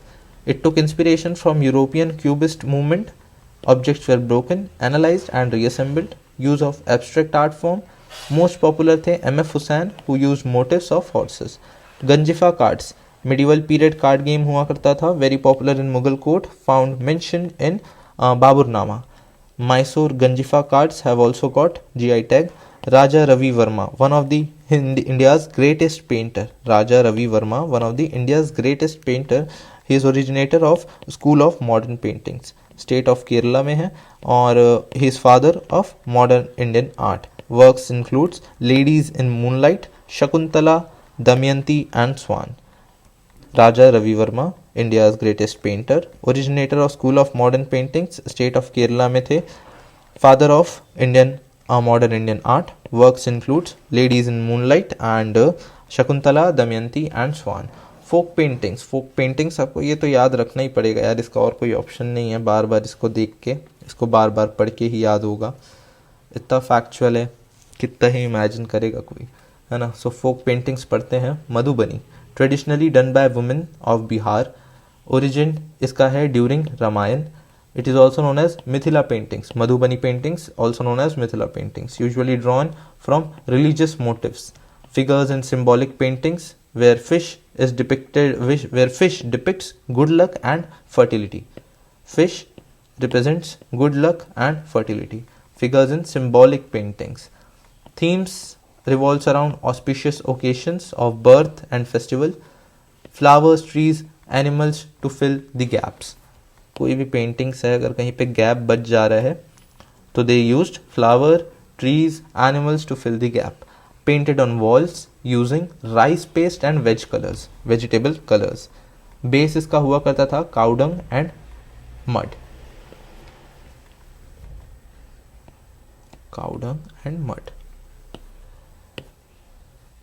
It took inspiration from European Cubist movement. Objects were broken, analyzed and reassembled. Use of abstract art form. Most popular थे M.F. Hussain, who used motifs of horses. Ganjifa cards. Medieval period card game हुआ करता था. Very popular in Mughal court. Found mentioned in Baburnama. Mysore Ganjifa cards have also got GI tag. Raja Ravi Verma, one of the India's greatest painter. Raja Ravi Verma, one of the India's greatest painter. He is originator of school of modern paintings. State of Kerala में है और he is father of modern Indian art. Works includes ladies in moonlight, Shakuntala, Damayanti and swan. Raja Ravi Varma, India's greatest painter, originator of school of modern paintings, state of Kerala में थे, father of Indian modern Indian art. Works includes ladies in moonlight and Shakuntala, Damayanti and swan. Folk paintings. Folk paintings आपको ये तो याद रखना ही पड़ेगा यार, इसका और कोई ऑप्शन नहीं है. बार बार इसको देख के, इसको बार बार पढ़ के ही याद होगा. इतना फैक्चुअल है, कितना ही इमेजिन करेगा कोई, है ना. सो फोक पेंटिंग्स पढ़ते हैं. Madhubani, traditionally done by women of Bihar. Origin इसका है during Ramayana. It is also known as Mithila paintings. Madhubani paintings also known as Mithila paintings. Usually drawn from religious motives. Figures in symbolic paintings where fish depicts good luck and fertility. Fish represents good luck and fertility. Figures in symbolic paintings. Themes revolves around auspicious occasions of birth and festival. Flowers, trees, animals to fill the gaps. कोई भी पेंटिंग्स है अगर कहीं पे गैप बच जा रहा है तो they used flower, trees, animals to fill the gap. Painted on walls using rice paste and vegetable colors. Base इसका हुआ करता था cow dung and mud. Cow dung and mud.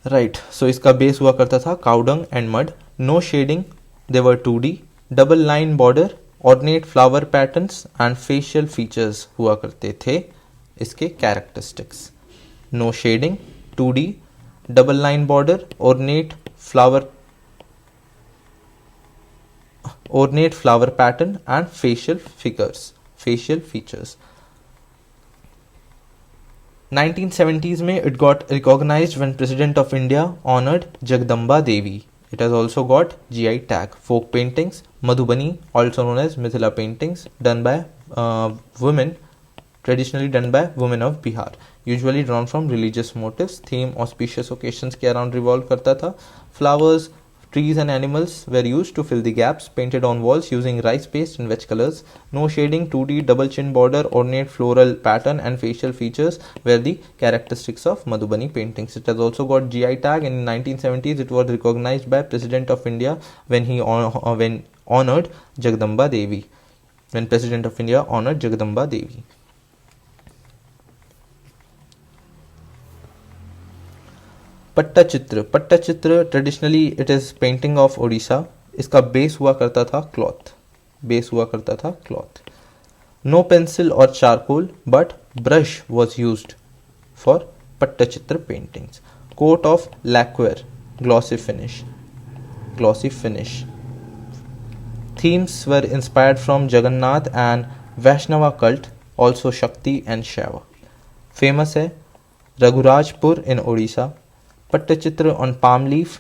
Right. So इसका base हुआ करता था cow dung and mud. No shading. They were 2D. Double line border. Ornate flower patterns and facial features हुआ करते थे इसके characteristics. No shading. 2D, double line border, ornate flower pattern and facial features. 1970s में it got recognized when President of India honored Jagdamba Devi. It has also got GI tag. Folk paintings, Madhubani, also known as Mithila paintings, done by women, traditionally done by women of Bihar, usually drawn from religious motives. Theme auspicious occasions के around revolve करता था. Flowers, trees and animals were used to fill the gaps, painted on walls using rice paste and veg colors. No shading, 2D double chin border, ornate floral pattern and facial features were the characteristics of Madhubani paintings. It has also got GI tag. In 1970s, it was recognized by President of India when he honored Jagdamba Devi. When President of India honored Jagdamba Devi. Pattachitra traditionally it is painting of Odisha. इसका बेस हुआ करता था क्लॉथ. नो पेंसिल और charcoal but brush was used for Pattachitra paintings. Coat of lacquer, glossy finish. Themes were inspired from Jagannath and Vaishnava cult, also Shakti and Shiva. Famous है Raghurajpur in Odisha. Pattachitra on palm leaf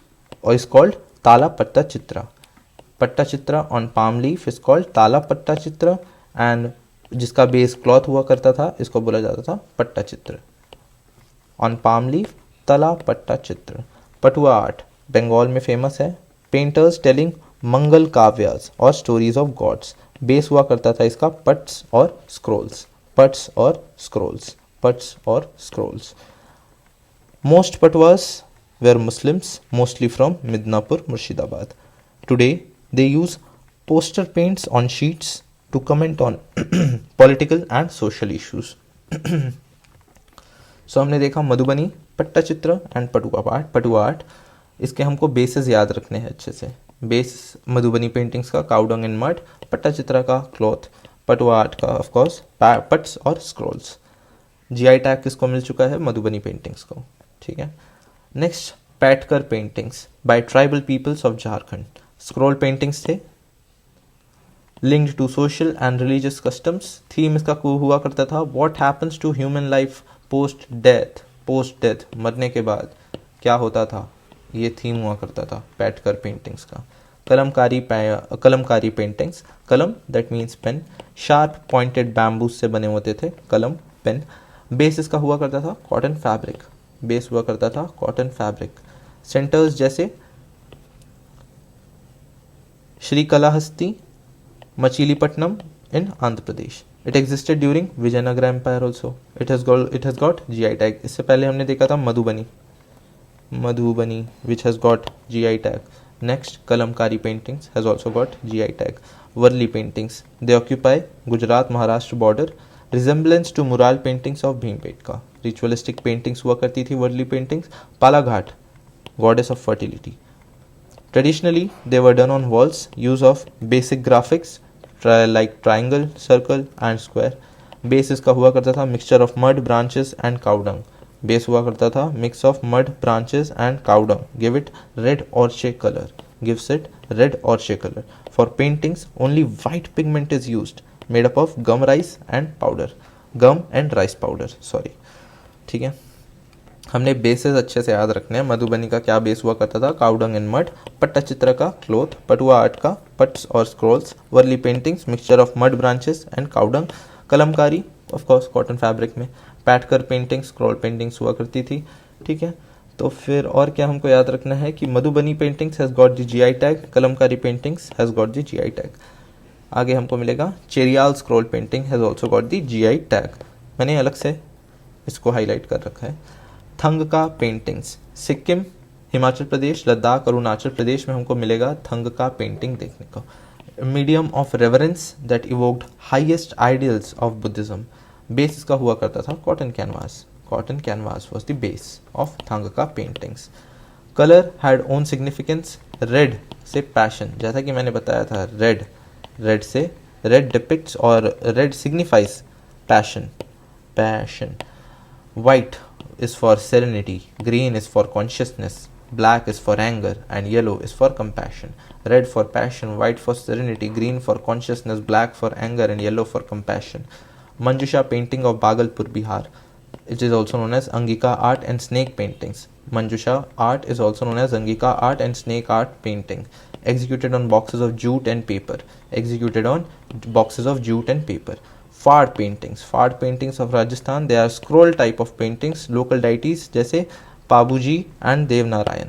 is called Tala Pattachitra. Pattachitra on palm leaf is called Tala Pattachitra and जिसका बेस क्लॉथ हुआ करता था इसको बोला जाता था Pattachitra. On palm leaf, Tala Pattachitra. Patua art Bengal में फेमस है. Painters telling मंगल काव्यास और स्टोरीज ऑफ गॉड्स. बेस हुआ करता था इसका पट्स और scrolls. Most Patuas were Muslims, mostly from Midnapore, Murshidabad. Today they use poster paints on sheets to comment on political and social issues. So हमने देखा मधुबनी, पट्टचित्र एंड पटुआ आर्ट. इसके हमको बेसिस याद रखने हैं अच्छे से. बेस मधुबनी पेंटिंग्स का काउडंग एंड मड, पट्टचित्र का क्लॉथ, पटुआ आर्ट का ऑफ कोर्स पट्स और स्क्रोल्स. जीआई टैग किसको मिल चुका है? मधुबनी पेंटिंग्स को. ठीक है. Next, Paitkar paintings by tribal peoples of Jharkhand. Scroll paintings थे linked to social and religious customs. Theme इसका हुआ करता था what happens to human life post death, मरने के बाद क्या होता था. ये थीम हुआ करता था पैटकर पेंटिंग्स का. Kalamkari paintings, kalam that means pen, sharp pointed bamboos से बने होते थे कलम, पेन. बेस इसका हुआ करता था कॉटन फैब्रिक. सेंटर्स जैसे Srikalahasti, Machilipatnam in Andhra Pradesh. It existed during Vijayanagara empire also. It has got GI tag. इससे पहले हमने देखा था Madhubani which has got GI tag. Next, Kalamkari paintings has also got GI tag. Varli paintings, they occupy Gujarat Maharashtra border. Resemblance to mural paintings of Bhimbetka. Ritualistic paintings हुआ करती थी Varli paintings. Palaghat, goddess of fertility. Traditionally, they were done on walls. Use of basic graphics like triangle, circle and square. Base इसका हुआ करता था mixture of mud, branches and cow dung. Base हुआ करता था mix of mud, branches and cow dung. Gives it red और शे colour. For paintings only white pigment is used made up of gum and rice powder. ठीक है. हमने बेसेस अच्छे से याद रखने हैं. मधुबनी का क्या बेस हुआ करता था? Cow dung and mud. पट्टचित्र का क्लॉथ. पटुआ आर्ट का पट्स और scrolls. Warli paintings mixture of mud, branches and cow dung. Kalamkari of coarse cotton fabric में. पैटकर पेंटिंग्स, स्क्रॉल पेंटिंग्स हुआ करती थी. ठीक है. तो फिर और क्या हमको याद रखना है कि Madhubani paintings has got the GI tag, Kalamkari paintings has got the GI tag. आगे हमको मिलेगा Cheriyal scroll painting has also got the GI tag. मैंने अलग से इसको हाईलाइट कर रखा है. थंगका पेंटिंग्स, सिक्किम, हिमाचल प्रदेश, लद्दाख, अरुणाचल प्रदेश में हमको मिलेगा थंगका पेंटिंग देखने को. Medium of reverence that evoked highest ideals of Buddhism. Base इसका हुआ करता था cotton canvas was the base of thangka paintings. Colour had own significance. Red से पैशन, जैसा कि मैंने बताया था, रेड डिपिक्ट्स और red signifies passion. White is for serenity, green is for consciousness, black is for anger and yellow is for compassion. Red for passion, white for serenity, green for consciousness, black for anger and yellow for compassion. Manjusha painting of Bhagalpur, Bihar. It is also known as Angika art and snake paintings. Manjusha art is also known as Angika art and snake art painting. Executed on boxes of jute and paper. Fard paintings of Rajasthan, they are scroll type of paintings. Local deities जैसे Pabuji and Devnarayan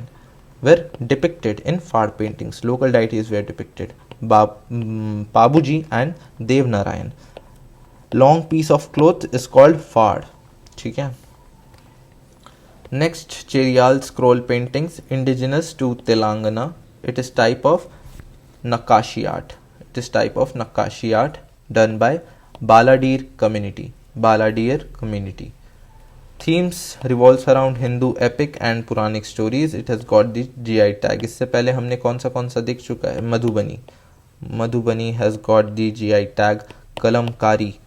were depicted in Fard paintings. Local deities were depicted. Pabuji and Devnarayan. Long piece of cloth is called fard. ठीक है. Next, Cheriyal scroll paintings, indigenous to Telangana. It is type of Nakashi art. Done by Baladir community. Themes revolves around Hindu epic and Puranic stories. It has got the GI tag. इससे पहले हमने कौन सा देख चुका है? Madhubani has got the GI tag. Kalamkari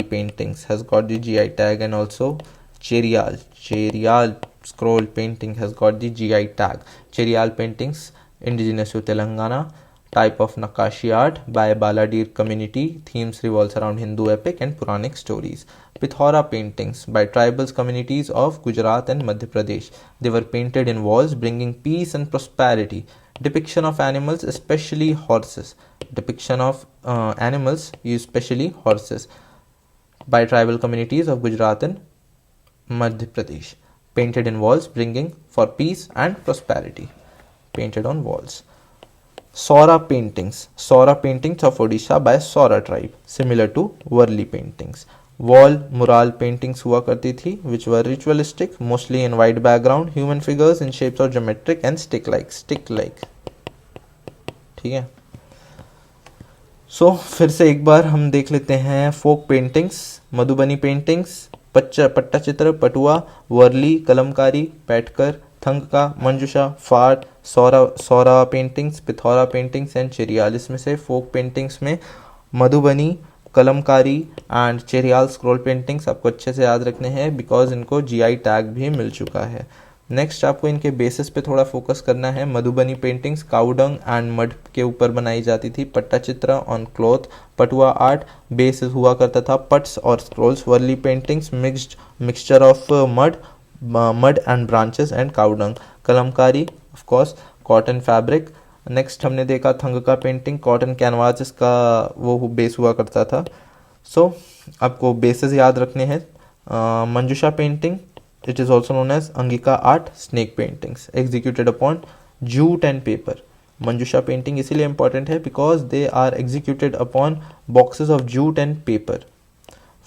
paintings has got the GI tag, and also Cheriyal scroll painting has got the GI tag. Cheriyal paintings, indigenous to Telangana, type of Nakashi art by Baladir community. Themes revolves around Hindu epic and Puranic stories. Pithora paintings by tribal communities of Gujarat and Madhya Pradesh. They were painted in walls, bringing peace and prosperity. Depiction of animals, especially horses. By tribal communities of Gujarat and Madhya Pradesh. Painted in walls, bringing for peace and prosperity. Painted on walls. Sora paintings of Odisha by Sora tribe, similar to Worli paintings. Wall mural paintings हुआ करती थी, which were ritualistic, mostly in white background, human figures in shapes of geometric and stick-like. ठीक है. फिर से एक बार हम देख लेते हैं फोक पेंटिंग्स. मधुबनी पेंटिंग्स, पट्टा चित्र, पटुआ, Worli, Kalamkari, Paitkar, thangka, Manjusha, Phad, Saura paintings, Pithora paintings and Cheriyal. इसमें से फोक पेंटिंग्स में Madhubani, Kalamkari and Cheriyal scroll paintings आपको अच्छे से याद रखने हैं, बिकॉज इनको जीआई टैग भी मिल चुका है. नेक्स्ट आपको इनके बेसिस पे थोड़ा फोकस करना है. Madhubani paintings cow dung and mud के ऊपर बनाई जाती थी. Pattachitra on cloth. Patua art base हुआ करता था पट्स और scrolls. Warli paintings mixture of mud and branches and cow dung. Kalamkari of coarse cotton fabric. Next हमने देखा थंगका पेंटिंग, कॉटन कैनवास इसका वो बेस हुआ करता था. आपको बेसिस याद रखने हैं. मंजुषा painting, it is also known as Angika art, snake paintings executed upon jute and paper. Manjusha painting इसीलिए important है because they are executed upon boxes of jute and paper.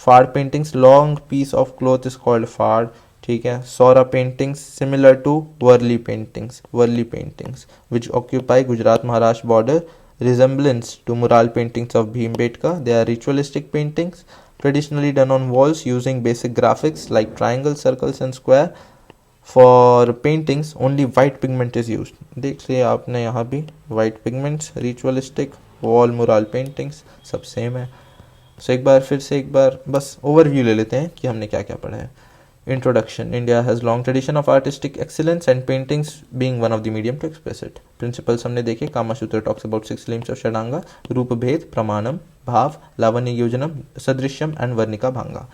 Fard paintings, long piece of cloth is called fard. ठीक है. Sora paintings similar to Worli paintings which occupy Gujarat Maharashtra border, resemblance to mural paintings of Bhimbetka. They are ritualistic paintings traditionally done on walls using basic graphics like triangles, circles and square. For paintings only white pigment is used. देख लिया आपने यहाँ भी white pigments. Ritualistic, wall mural paintings सब सेम है. एक बार बस ओवरव्यू ले लेते हैं कि हमने क्या क्या पढ़ा है. Introduction. India has long tradition of artistic excellence and paintings being one of the medium to express it. Principles हमने देखे. Kamasutra talks about 6 limbs of Shadanga, रूप Bheda, Pramanam, Bhava, Lavanya Yojanam, सदृश्यम and Varnika भांगा.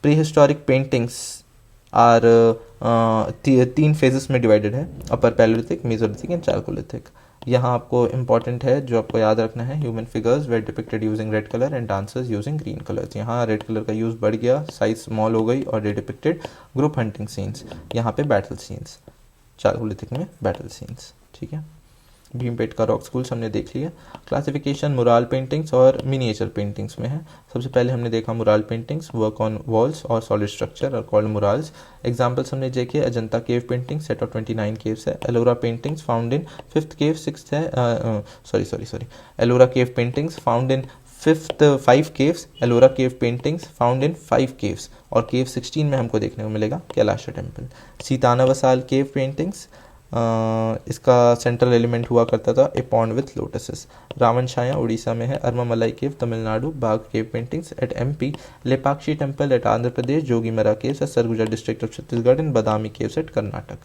Prehistoric paintings are 3 phases में divided है. Upper Paleolithic, Mesolithic and Chalcolithic. यहाँ आपको इम्पॉर्टेंट है जो आपको याद रखना है. Human figures were depicted using red colour and dancers using green colours. यहाँ रेड कलर का यूज़ बढ़ गया, साइज स्मॉल हो गई और they depicted group hunting scenes. यहाँ पे बैटल सीन्स, चालकोलिथिक में बैटल सीन्स. ठीक है. भीमपेटका रॉक स्कूल्स हमने देख लिया. क्लासिफिकेशन मुराल पेंटिंग्स और मिनिएचर पेंटिंग्स में है. सबसे पहले हमने देखा mural paintings, work on walls और solid structure are called murals. Examples हमने देखे. Ajanta cave painting set of 29 caves है. Ellora paintings found in 5th cave 6th है. Ellora cave paintings found in 5 caves. Ellora cave paintings found in 5 caves और केव 16 में हमको देखने को मिलेगा Kailasa temple. Sittanavasal cave paintings, इसका सेंट्रल एलिमेंट हुआ करता था a pond with lotuses. Ravana Chhaya Orissa में है. Armamalai cave Tamil Nadu. Bagh cave paintings at MP. Lepakshi temple at Andhra Pradesh. Jogimara caves at Surguja district of Chhattisgarh. And Badami caves at Karnataka.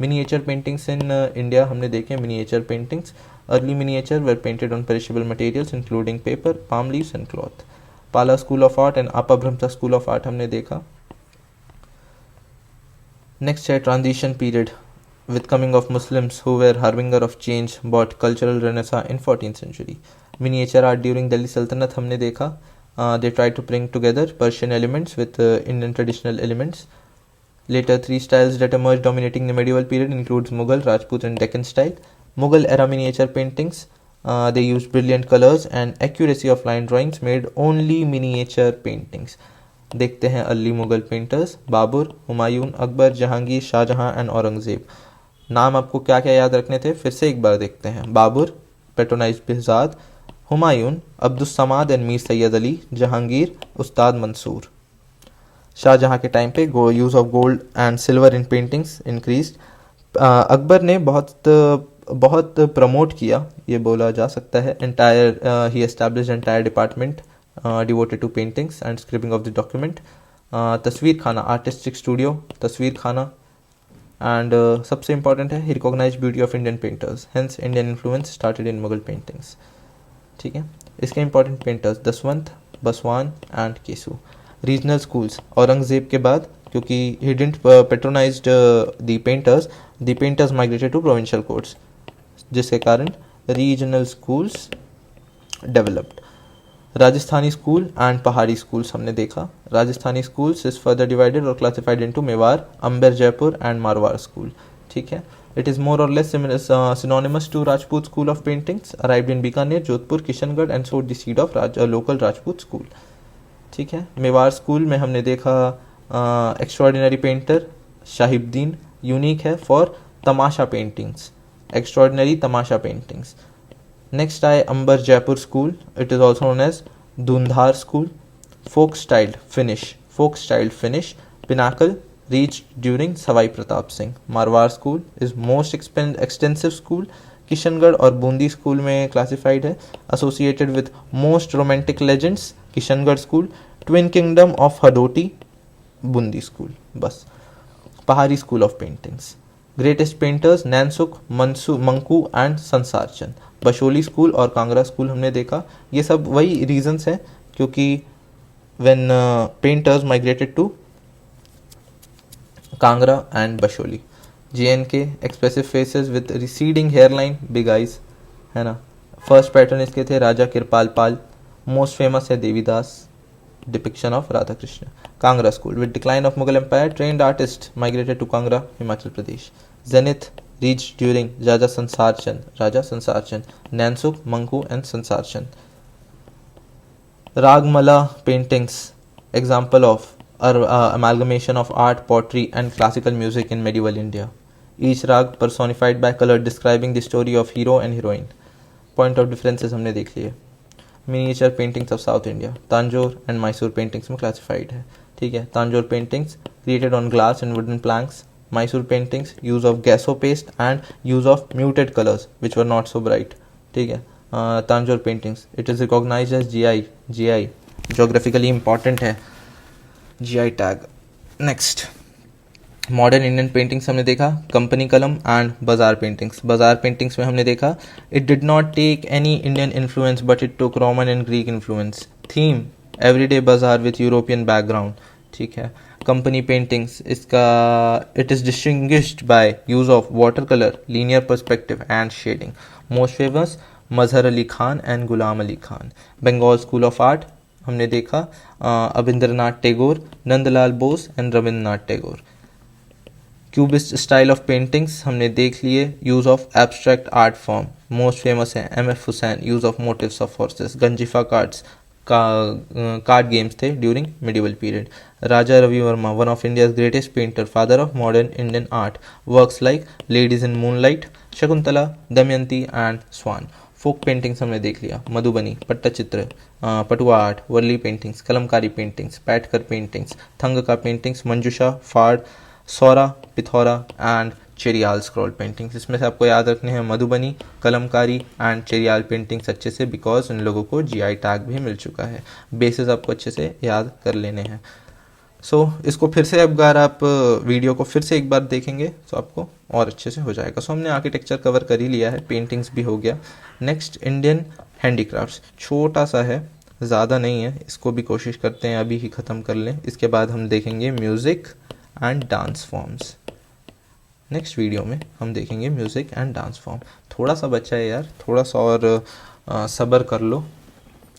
Miniature paintings in India हमने देखे. Miniature paintings, early miniature were painted on perishable materials including paper, palm leaves and cloth. Pala school of art and अपभ्रंश स्कूल ऑफ आर्ट हमने देखा. नेक्स्ट है transition period. With coming of Muslims who were harbinger of change brought cultural renaissance in 14th century. Miniature art during Delhi Sultanate हमने देखा. They tried to bring together Persian elements with Indian traditional elements. Later, three styles that emerged dominating the medieval period includes Mughal, Rajput, and Deccan style. Mughal era miniature paintings. They used brilliant colors and accuracy of line drawings, made only miniature paintings. देखते हैं early Mughal painters, Babur, Humayun, Akbar, Jahangir, Shahjahan and Aurangzeb. नाम आपको क्या क्या याद रखने थे, फिर से एक बार देखते हैं. Babar, patronise बिहजाद, Humayun, Abdus Samad and Mir Sayyid Ali, Jahangir, Ustad Mansur. शाहजहां के टाइम पे use of gold and silver in paintings increase. Akbar ने बहुत प्रमोट किया, ये बोला जा सकता है. ही established entire department devoted to paintings and scribbling of the document. तस्वीर खाना, artistic studio, तस्वीर खाना. And सबसे important है, he recognized beauty of Indian painters, hence Indian influence started in Mughal paintings. ठीक है. इसके important painters दसवंत, बसवान and cashew. Regional schools, Aurangzeb के बाद, क्योंकि he didn't patronized the painters migrated to provincial courts, जिसके कारण regional schools developed. Rajasthani school and Pahari schools हमने देखा. Rajasthani schools is further divided और classified into Mewar, Amber, Jaipur and Marwar school. ठीक है. इट इज़ मोर और less synonymous to Rajput school of paintings arrived in Bikaner, Jodhpur, Kishangarh and sowed the seed of local Rajput school. ठीक है. मेवाड़ स्कूल में हमने देखा एक्स्ट्रॉर्डिनरी पेंटर शाहिबुद्दीन, यूनिक है for tamasha paintings, extraordinary tamasha paintings. Next आए Amber Jaipur school. It is also known as Dhundhar school. Folk styled finish pinnacle reached during Sawai Pratap Singh. Marwar school is most extensive school. Kishangarh और बूंदी स्कूल में क्लासिफाइड है. Associated with most romantic legends, Kishangarh school. Twin kingdom of Hadoti, Bundi school. बस. Pahari school of paintings. Greatest painters Nainsukh, Manku and Sansar Chand. Basohli school और कांगड़ा स्कूल हमने देखा. ये सब वही रीजंस हैं क्योंकि when painters migrated to Kangra and Basohli. JNK expressive faces with receding hairline, big eyes, है ना. फर्स्ट पैटर्न इसके थे राजा कृपाल पाल. मोस्ट फेमस है Devidas, depiction of Radha Krishna. Kangra school with decline of Mughal empire, trained artist migrated to Kangra, Himachal Pradesh. Zenith reached during Raja Sansarchand, Nansuk, Manku and Sansarchand. Ragmala paintings, example of amalgamation of art, pottery and classical music in medieval India. Each rag personified by color describing the story of hero and heroine. Point of differences हमने देख लिए. Miniature paintings of South India, Tanjore and Mysore paintings में classified है. ठीक है. Tanjore paintings created on glass and wooden planks. Mysore paintings use of gesso paste and use of muted colors which were not so bright. ठीक है. Tanjore paintings, it is recognized as GI, geographically important है, GI tag. Next, modern Indian paintings हमने देखा. कंपनी कलम एंड बाजार पेंटिंग्स. बाजार पेंटिंग्स में हमने देखा it did not take any Indian influence but it took Roman and Greek influence. Theme everyday bazaar with European background. ठीक है. कंपनी पेंटिंग्स, इसका it is distinguished by use of water colour, linear perspective and shading. Most famous Mazhar Ali Khan and Ghulam Ali Khan. Bengal school of art हमने देखा Abanindranath Tagore, Nandalal Bose and Rabindranath Tagore. Cubist style of paintings हमने देख लिए. Use of abstract art form, most famous है M.F. Husain. Use of motifs of horses. Ganjifa card games थे during medieval period. Raja Ravi Varma, one of India's greatest painter, father of modern Indian art. Works like ladies in moonlight, Shakuntala, Damayanti and swan. Folk paintings हमने देख लिया. Madhubani, Pattachitra, Patua art, Warli paintings, Kalamkari paintings, Paitkar paintings, Thangka paintings, Manjusha, Phad, Saura, Pithora and Cheriyal scroll paintings. इसमें से आपको याद रखने हैं मधुबनी, कलमकारी एंड चेरियाल पेंटिंग्स अच्छे से, बिकॉज इन लोगों को GI टैग भी मिल चुका है. बेसिस आपको अच्छे से याद कर लेने हैं. इसको फिर से अगर आप वीडियो को फिर से एक बार देखेंगे तो आपको और अच्छे से हो जाएगा. हमने आर्किटेक्चर कवर कर ही लिया है, पेंटिंग्स भी हो गया. नेक्स्ट इंडियन हैंडीक्राफ्ट्स, छोटा सा है, ज़्यादा नहीं है, इसको भी कोशिश करते हैं अभी ही ख़त्म कर लें. इसके बाद हम देखेंगे music and dance forms. Next video में हम देखेंगे म्यूज़िक एंड डांस फॉर्म. थोड़ा सा बचा है यार, थोड़ा सा और सब्र कर लो,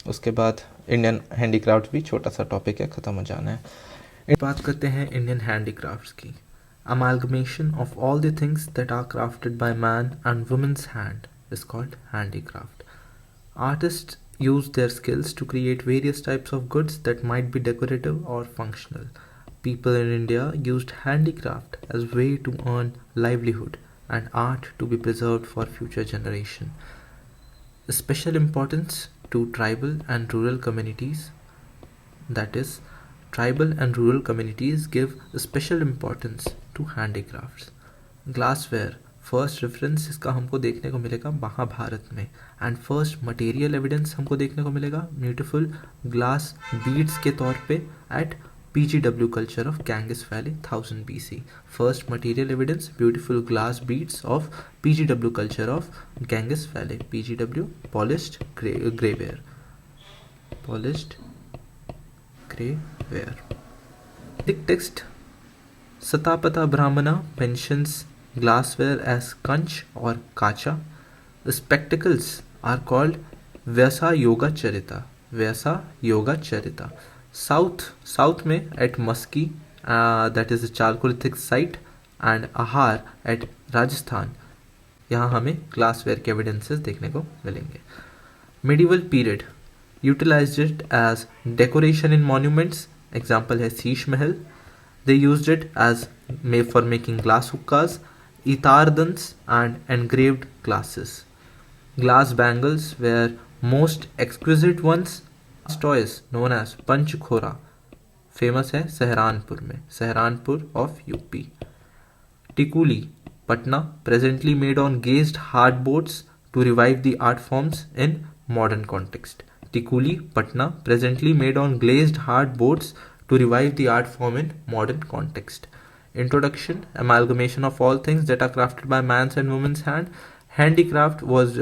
उसके बाद इंडियन हैंडीक्राफ्ट भी छोटा सा टॉपिक है, ख़त्म हो जाना है। बात करते हैं इंडियन हैंडीक्राफ्ट्स की। Amalgamation of all the things that are crafted by man and women's hand is called handicraft. Artists use their skills to create various types of goods that might be decorative or functional. People in India used handicraft as a way to earn livelihood and art to be preserved for future generation. Special importance to tribal and rural communities, that is, tribal and rural communities give special importance to handicrafts. Glassware, first reference इसका हमको देखने को मिलेगा महाभारत में, एंड फर्स्ट मटेरियल एविडेंस हमको देखने को मिलेगा ब्यूटीफुल ग्लास बीड्स के तौर पे at PGW culture of Ganges valley 1000 BC। First material evidence beautiful glass beads of PGW culture of Ganges valley. PGW polished greyware, polished greyware. Text Shatapatha Brahmana mentions glassware as kanch or kacha. The spectacles are called Vyasa Yoga Charita. Vyasa Yoga Charita. South में at Maski, that is a Chalcolithic site, and Ahar at Rajasthan. यहाँ हमें glassware के evidences देखने को मिलेंगे। Medieval period utilized it as decoration in monuments. Example है Sheesh Mahal. They used it as for making glass hookahs, itardans and engraved glasses. Glass bangles were most exquisite ones. Toys known as panchkhora famous है सहरानपुर में, सहरानपुर of UP. Tikuli, Patna, presently made on glazed hardboards to revive the art forms in modern context. Tikuli, Patna, presently made on glazed hardboards to revive the art form in modern context. Introduction, amalgamation of all things that are crafted by man's and woman's hand. Handicraft was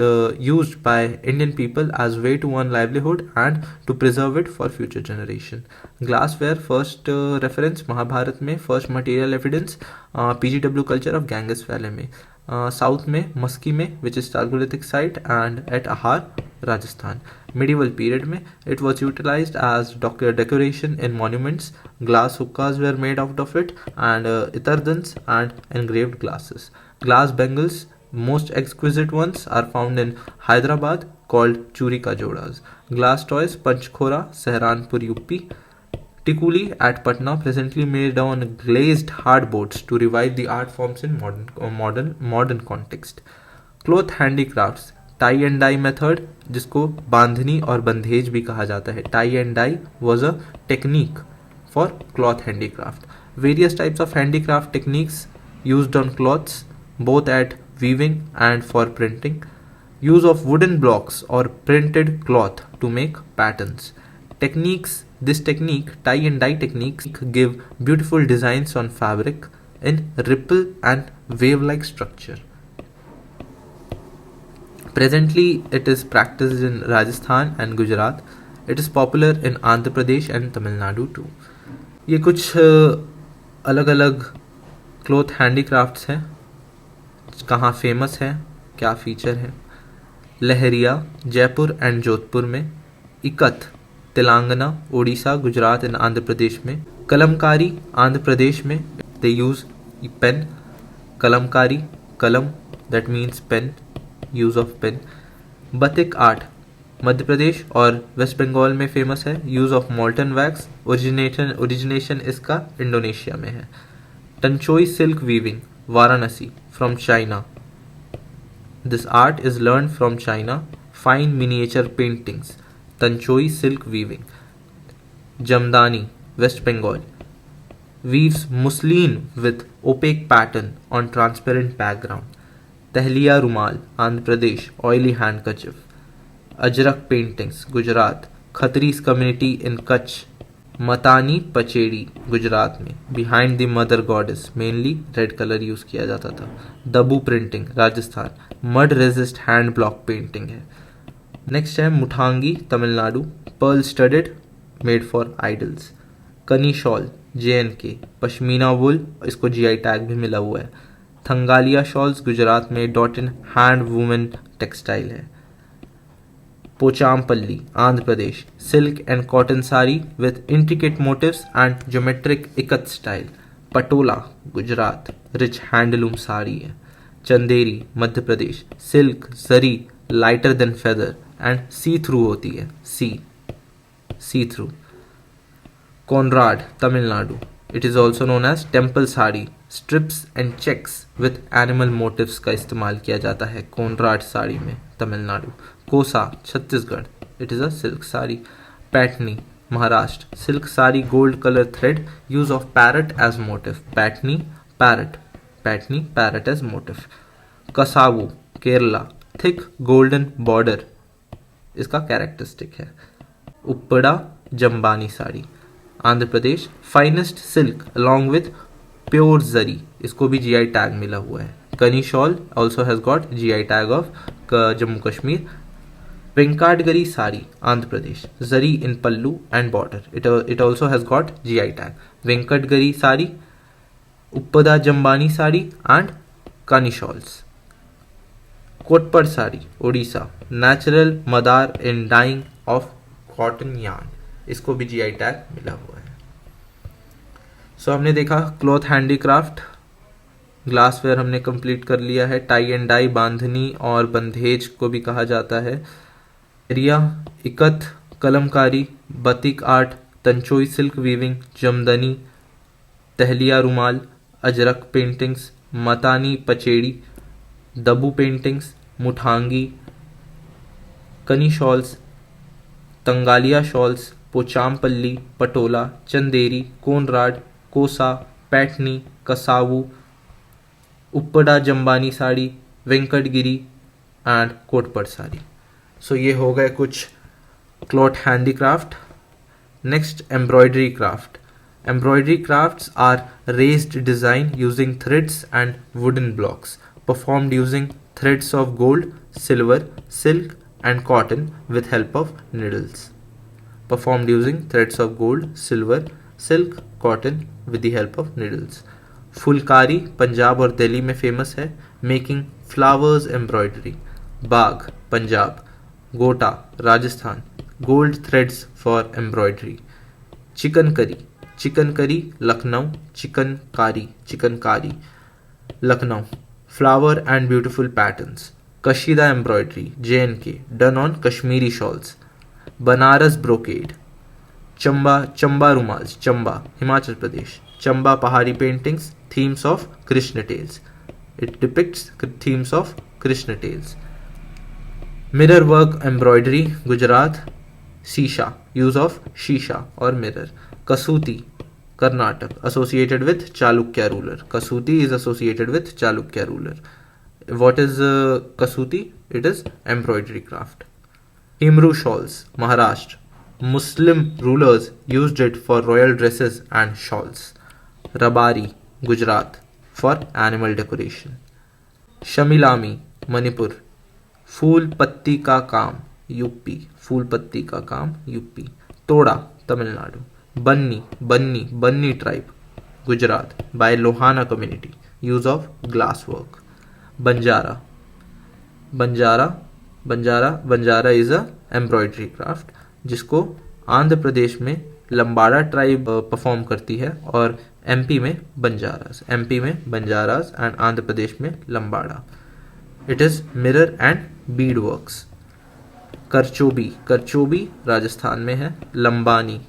used by Indian people as way to earn livelihood and to preserve it for future generation. Glassware, first reference Mahabharat में, first material evidence PGW culture of Ganges Valley में, साउथ में मस्की में which is Chalcolithic site and at Ahar, Rajasthan. Medieval period में it was utilized as decoration in monuments. Glass hookahs were made out of it and itardans and engraved glasses. Glass bangles, most exquisite ones, are found in Hyderabad called churi ka jodas. Glass toys, Panchkhora, Sehranpur, UP. Tikuli at Patna, presently made on glazed hardboards to revive the art forms in modern context. Cloth handicrafts, tie and dye method, जिसको बांधनी और बंधेज भी कहा जाता है. Tie and dye was a technique for cloth handicraft. Various types of handicraft techniques used on cloths, both at weaving and for printing. Use of wooden blocks or printed cloth to make patterns. This technique, tie and dye techniques, give beautiful designs on fabric in ripple and wave-like structure. Presently, it is practiced in Rajasthan and Gujarat. It is popular in Andhra Pradesh and Tamil Nadu too. ये कुछ अलग अलग क्लॉथ हैंडीक्राफ्ट्स हैं, कहाँ फेमस है, क्या फीचर है. लहरिया जयपुर एंड जोधपुर में, इकत तेलंगाना, उड़ीसा, गुजरात एंड आंध्र प्रदेश में. कलमकारी आंध्र प्रदेश में, दे use pen. Kalamkari, kalam that means pen, use of pen. Batik art Madhya Pradesh और वेस्ट बंगाल में फेमस है. Use of molten wax, origination इसका इंडोनेशिया में है. Tanchoi silk weaving Varanasi from China. This art is learn from China. Fine miniature paintings, Tanchoi silk weaving. Jamdani West Bengal, weaves muslin with opaque pattern on transparent background. Telia rumal Andhra Pradesh, oily handkerchief. Ajrak paintings Gujarat, Khatris community इन कच्छ. मतानी पचेड़ी गुजरात में, behind the mother goddess, mainly red colour यूज किया जाता था. Dabu printing Rajasthan, mud resist hand block painting है. नेक्स्ट है Muthangi Tamil Nadu, pearl studded made for idols. Kani shawl JNK, pashmina wool, इसको GI टैग भी मिला हुआ है. थंगालिया शॉल्स गुजरात में, dot in hand women textile है. Pochampalli, Andhra Pradesh, silk and cotton sari with intricate motifs and geometric ikat style. Patola, Gujarat, rich handloom sari है. Chanderi, Madhya Pradesh, silk, zari, lighter than feather and see through होती है. See through. Conrad, Tamil Nadu. It is also known as temple sari. Strips and checks with animal motifs का इस्तेमाल किया जाता है कोनराड साड़ी में, तमिलनाडु. कोसा, Chhattisgarh. It is a silk sari. पैटनी, Maharashtra. Silk sari, gold color thread, use of parrot as motif. Paithani, parrot. Paithani, parrot as motif. Kasavu, Kerala. Thick golden border इसका कैरेक्टरिस्टिक है. Uppada, Jamdani sari. Andhra Pradesh, finest silk along with pure zari, इसको भी जीआई टैग मिला हुआ है. Kani shawl also has got GI tag of Jammu Kashmir. Venkatagiri sari, Andhra Pradesh, zari in pallu and border, it also has got GI tag. Venkatagiri sari, Uppada Jamdani sari and Kani shawls. कोटपड़ sari, Odisha, natural madder in dyeing of cotton yarn, इसको भी जीआई टैग मिला हुआ है. सो हमने देखा क्लॉथ हैंडीक्राफ्ट, ग्लासवेयर हमने कंप्लीट कर लिया है. टाई एंड डाई, बांधनी और बंधेज को भी कहा जाता है. Area, ikat, Kalamkari, batik art, Tanchoi silk weaving, Jamdani, Telia rumal, Ajrak paintings, Matani Pachedi, Dabu paintings, Muthangi, Kani shawls, Tangaliya shawls, Pochampally, Patola, Chanderi, Konrad, Kosa, Paithani, Kasavu, Uppada Jamdani sari, Venkatagiri and Kotpad sari. सो ये हो गए कुछ cloth handicraft. Next, embroidery craft. Embroidery crafts are raised design using threads and wooden blocks, performed using threads of gold, silver, silk and cotton with help of needles. Performed using threads of gold, silver, silk, cotton with the help of needles. Phulkari Punjab और दिल्ली में फेमस है, making flowers embroidery. Bagh, Punjab. Gota, Rajasthan, gold threads for embroidery. Chikankari, Lucknow, Chikankari, Lucknow, flower and beautiful patterns. Kashida embroidery, JNK, done on Kashmiri shawls. Banaras brocade. Chamba rumals, Chamba, Himachal Pradesh. Chamba Pahari paintings, themes of Krishna tales. It depicts themes of Krishna tales. Mirror work embroidery, Gujarat. Shisha, use of shisha और mirror. Kasuti, Karnataka, associated with Chalukya ruler. Kasuti is associated with Chalukya ruler. What is Kasuti? It is embroidery craft. Himru shawls, Maharashtra. Muslim rulers used it for royal dresses and shawls. Rabari, Gujarat, for animal decoration. Shamilami, Manipur. फूल पत्ती का काम, यूपी. फूल पत्ती का काम, UP. Toda, Tamil Nadu. Banni tribe, Gujarat, by Lohana community, use of glass work. Banjara is a embroidery craft जिसको आंध्र प्रदेश में लंबाड़ा ट्राइब परफॉर्म करती है और एमपी में बंजारास एंड आंध्र प्रदेश में Lambada. It is mirror and bead works. Karchobi Rajasthan में है. लंबानी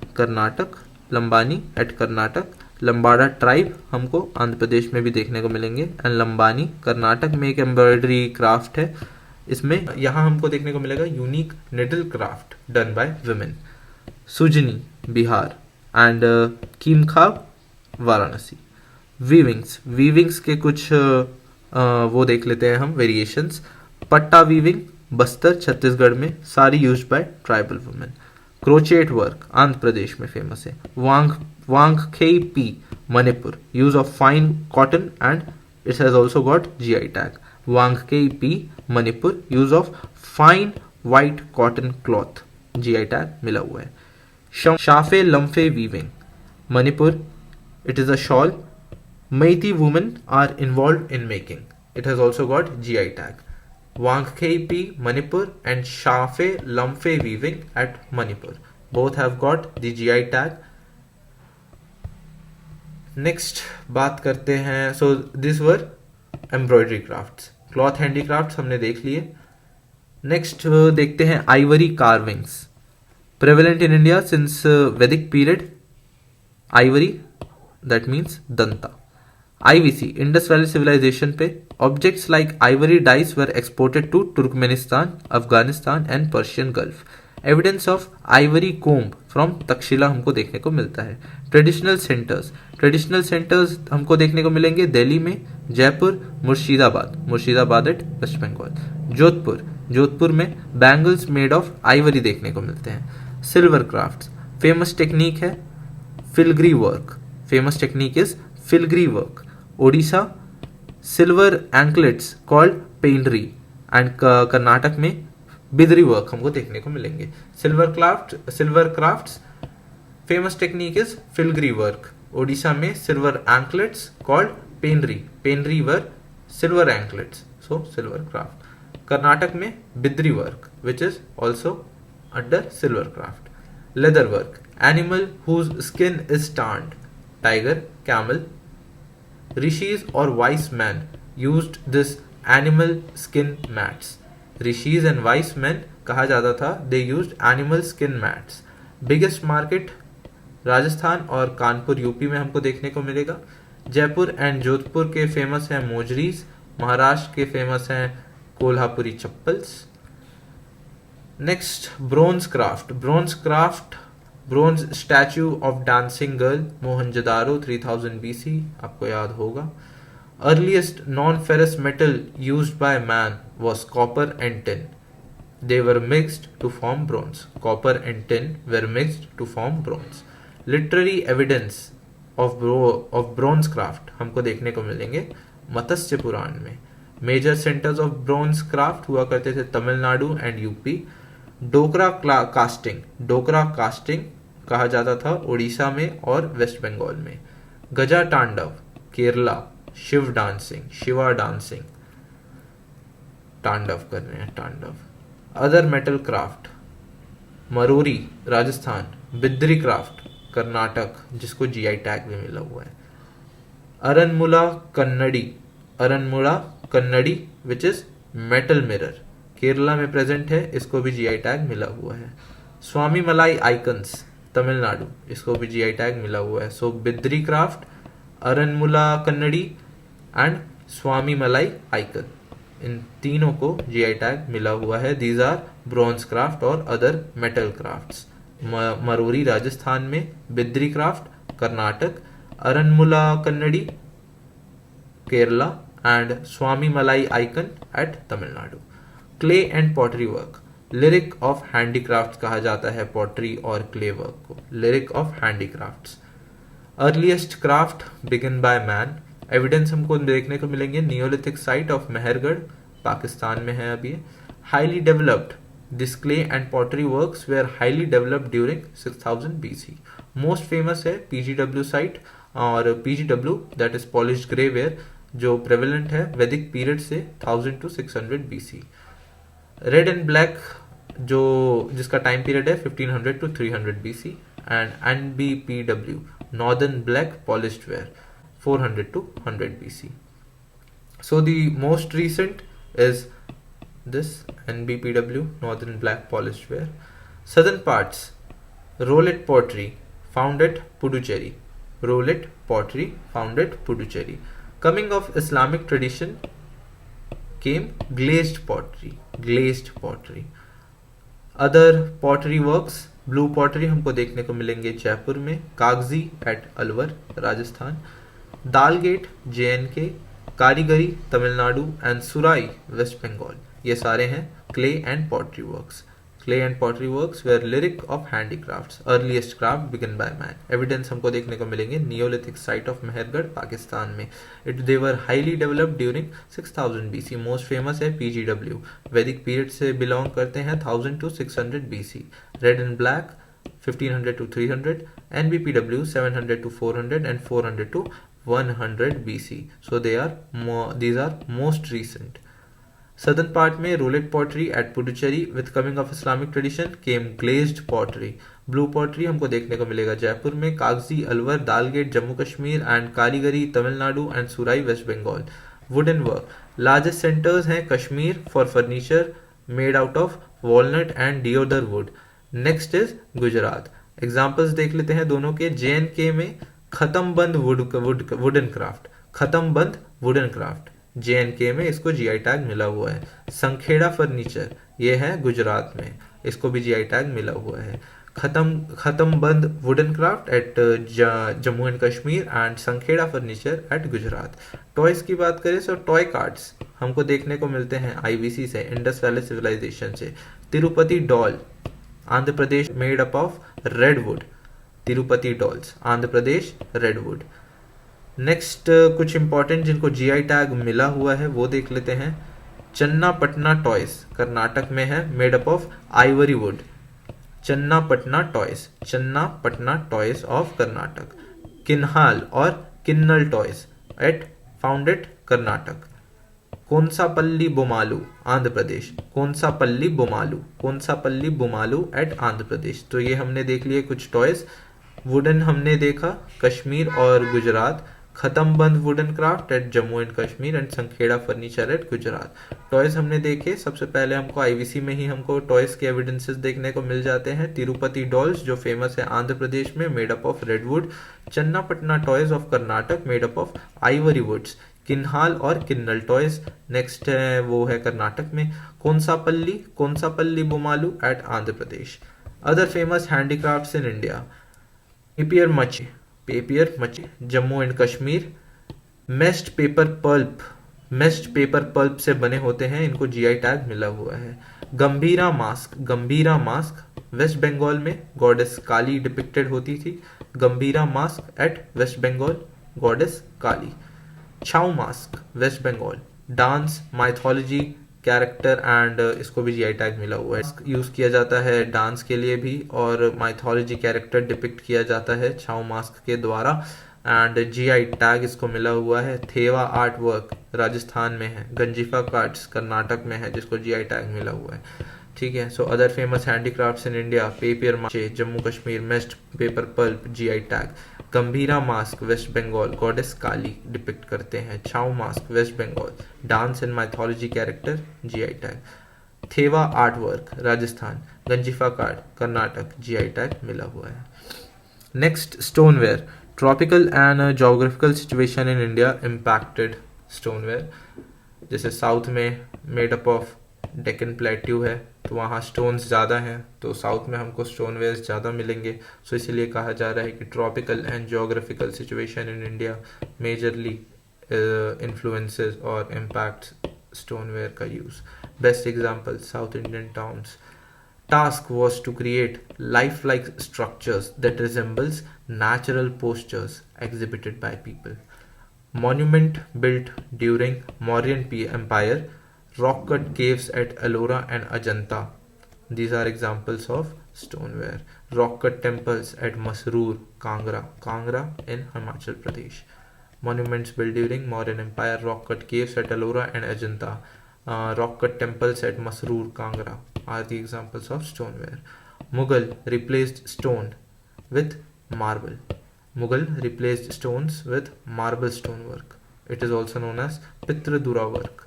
एट कर्नाटक. लंबाड़ा ट्राइब हमको आंध्र प्रदेश में भी देखने को मिलेंगे एंड लंबानी कर्नाटक में एक एम्ब्रॉयडरी क्राफ्ट है. इसमें यहाँ हमको देखने को मिलेगा unique needle craft done by women. Sujani, Bihar and Kimkhab, Varanasi. Weavings के कुछ वो देख लेते हैं हम वेरिएशंस. पट्टा वीविंग, बस्तर छत्तीसगढ़ में, sari used by tribal women. Crochet work Andhra Pradesh में फेमस है. Wangkhei, Manipur, use of fine cotton and it has also got GI tag. Wangkhei, Manipur, use of fine white cotton cloth, GI tag मिला हुआ है. Shaphee Lanphee weaving, Manipur, it is a shawl. Meiti women are involved in making. It has also got GI tag. Wangkhei Manipur and Shafe Lumphe weaving at Manipur. Both have got the GI tag. Next बात करते हैं, so these were embroidery crafts. Cloth handicrafts हमने देख लिए. Next देखते हैं ivory carvings. Prevalent in India since Vedic period. Ivory, that means danta. IVC, Indus Valley Civilization पे objects like ivory dice were exported to Turkmenistan, Afghanistan and Persian Gulf. Evidence of ivory comb from Takshashila हमको देखने को मिलता है. Traditional centers हमको देखने को मिलेंगे दिल्ली में, जयपुर, मुर्शिदाबाद एट वेस्ट बंगाल, जोधपुर में बैंगल्स मेड ऑफ आइवरी देखने को मिलते हैं. सिल्वर क्राफ्ट्स, फेमस टेक्निक है filigree work. Famous technique is filigree work. Odisha, silver anklets called Pendri and Karnataka में बिदरी वर्क हमको देखने को मिलेंगे. Silver crafts famous technique is filigree work. Odisha में silver anklets called Pendri were silver anklets, so silver craft. Karnataka में Bidri work which is also under silver craft. Leather work, animal whose skin is tanned, tiger, camel. Rishis or wise men used this animal skin mats. Rishis and wise men कहा जाता था, they used animal skin mats. Biggest market Rajasthan और कानपुर यूपी में हमको देखने को मिलेगा. जयपुर एंड जोधपुर के फेमस हैं मोजरीज. महाराष्ट्र के फेमस हैं Kolhapuri chappals. Next bronze statue of dancing girl Mohenjodaro 3000 BC, आपको याद होगा. Earliest non ferrous metal used by man was copper and tin. They were mixed to form bronze. Copper and tin were mixed to form bronze. Literary evidence of bronze craft हमको देखने को मिलेंगे मत्स्य पुराण में. Major centres of bronze craft हुआ करते थे Tamil Nadu and UP. Dhokra casting कहा जाता था उड़ीसा में और वेस्ट बंगाल में. गजा तांडव केरला. शिवा डांसिंग तांडव कर रहे हैं, Tandava. Other metal craft, Marori Rajasthan, Bidri craft Karnataka जिसको जीआई टैग भी मिला हुआ है. Aranmula Kannadi which is metal mirror, Kerala में प्रेजेंट है, इसको भी जीआई टैग मिला हुआ है. स्वामी मलाई आइकन्स तमिलनाडु, इसको भी जीआई टैग मिला हुआ है. सो Bidri craft, Aranmula कन्नड़ी and Swami Malai icon, इन तीनों को जीआई टैग मिला हुआ है. दीज आर ब्रॉन्ज क्राफ्ट और other metal crafts. Marori Rajasthan में, Bidri craft Karnataka, Aranmula Kannadi Kerala and Swami Malai icon at Tamil Nadu. Clay and pottery work, lyric of handicrafts कहा जाता है पॉटरी और क्ले वर्क को. Lyric of handicrafts. Earliest craft begin by man. Evidence हमको देखने को मिलेंगे neolithic site of Mehrgarh, Pakistan में है अभी. Highly developed, this clay and pottery works where highly developed during 6000 BC. Most famous है पीजीडब्ल्यू साइट, और PGW that is polished grey ware जो प्रेवलेंट है वैदिक पीरियड से 1000 to 600 BC. Red and black जो जिसका टाइम पीरियड है 1500 to 300 BC. And NBPW northern black polished ware 400 to 100 BC. So the most recent is this NBPW northern black polished ware. Southern parts, Rollet pottery found at Puducherry. Rollet pottery found at Puducherry. Coming of Islamic tradition came glazed pottery. Other pottery works, blue pottery हमको देखने को मिलेंगे जयपुर में, Kagzi at Alwar Rajasthan, Dalgate JNK, Karigari Tamil Nadu and Surai West Bengal. ये सारे हैं clay and pottery works. Clay and pottery works were lyric of handicrafts. Earliest craft begin by man. Evidence हमको देखने को मिलेंगे neolithic site of Mehrgarh Pakistan में. They were highly developed during 6000 BC. Most famous है पीजीडब्ल्यू, वैदिक पीरियड से बिलोंग करते हैं 1000 to 600 BC. Red and black 1500 to 300, NBPW 700 to 400 and 400 to 100 BC. So these are most recent. Southern part में roulette pottery at Puducherry with coming of Islamic tradition came glazed pottery. Blue pottery हमको देखने को मिलेगा जयपुर में, Kagzi Alwar Dalgate Jammu Kashmir and Karigari Tamil Nadu and Surai West Bengal. Wooden work largest centres हैं Kashmir for furniture made out of walnut and deodar wood. Next is Gujarat. Examples देख लेते हैं दोनों के. JNK में खत्म बंद वुडन क्राफ्ट, खत्म बंद वुडन क्राफ्ट JNK में, इसको GI टैग मिला हुआ है. संखेड़ा फर्नीचर ये है गुजरात में, इसको भी GI टैग मिला हुआ है. Khatam band wooden craft at Jammu and Kashmir and Sankheda furniture at Gujarat. Toys की बात करें तो टॉय कार्ड्स हमको देखने को मिलते हैं IVC से, इंडस वैली सिविलाइजेशन से. Tirupati doll Andhra Pradesh made up of redwood. Tirupati dolls Andhra Pradesh redwood. Next कुछ इंपॉर्टेंट जिनको GI टैग मिला हुआ है वो देख लेते हैं. चन्नापटना टॉयज कर्नाटक में है, made up of ivory wood. Channapatna toys of Karnataka. Kinhal और Kinnal toys at founded Karnataka. Kondapalli Bommalu Andhra Pradesh. Kondapalli Bommalu at Andhra Pradesh. तो ये हमने देख लिए कुछ टॉयज. वुडन हमने देखा कश्मीर और Gujarat. Khatam band wooden craft at Jammu and Kashmir and Sankheda furniture at Gujarat. Toys हमने देखे. सबसे पहले हमको IVC में ही हमको टॉयज के एविडेंसेस देखने को मिल जाते हैं. तिरुपति डॉल्स जो फेमस है आंध्र प्रदेश में, made up of redwood. Channapatna toys of Karnataka made up of ivory woods. Kinhal और किन्नल टॉयज नेक्स्ट है वो है कर्नाटक में. Kondapalli Bommalu at Andhra Pradesh. Other famous handicrafts in India. Papier mache Jammu and Kashmir. Mashed paper pulp से बने होते हैं, इनको GI टैग मिला हुआ है. गंभीरा मास्क वेस्ट बंगाल में गॉडेस काली डिपिक्टेड होती थी. Gambhira mask at waste Bengal goddess Kali. Chhau mask waste Bengal dance mythology character and इसको भी GI टैग मिला हुआ है. यूज किया जाता है डांस के लिए भी और माइथोलॉजी कैरेक्टर डिपिक्ट किया जाता है छाऊ मास्क के द्वारा एंड GI टैग इसको मिला हुआ है. थेवा आर्ट वर्क राजस्थान में है. गंजीफा कार्ड्स कर्नाटक में है जिसको GI टैग मिला हुआ है. ठीक है. So other famous handicrafts in India. Papier mache Jammu Kashmir, mashed paper pulp GI tag. Gambhira mask waste Bengal goddess Kali depict करते हैं. Chhau mask waste Bengal dance and mythology character GI tag. Thewa art work Rajasthan. Ganjifa card Karnataka GI tag मिला हुआ है. Next stoneware. Tropical and geographical situation in India impacted stoneware. जैसे साउथ में made up of Deccan plateau है तो वहाँ स्टोन्स ज़्यादा हैं तो साउथ में हमको स्टोनवेयर ज़्यादा मिलेंगे. सो इसीलिए कहा जा रहा है कि tropical and geographical situation in India majorly influences और इम्पैक्ट्स स्टोनवेयर का use. Best example south Indian towns. Task was to create lifelike structures that resembles natural postures exhibited by people. Monument built during Mauryan Empire, rock-cut caves at Ellora and Ajanta. These are examples of stoneware. Rock-cut temples at Masroor, Kangra in Himachal Pradesh. Monuments built during Mauryan Empire, rock-cut caves at Ellora and Ajanta. Rock-cut temples at Masroor, Kangra are the examples of stoneware. Mughal replaced stone with marble. Mughal replaced stones with marble stonework. It is also known as Pitradura work.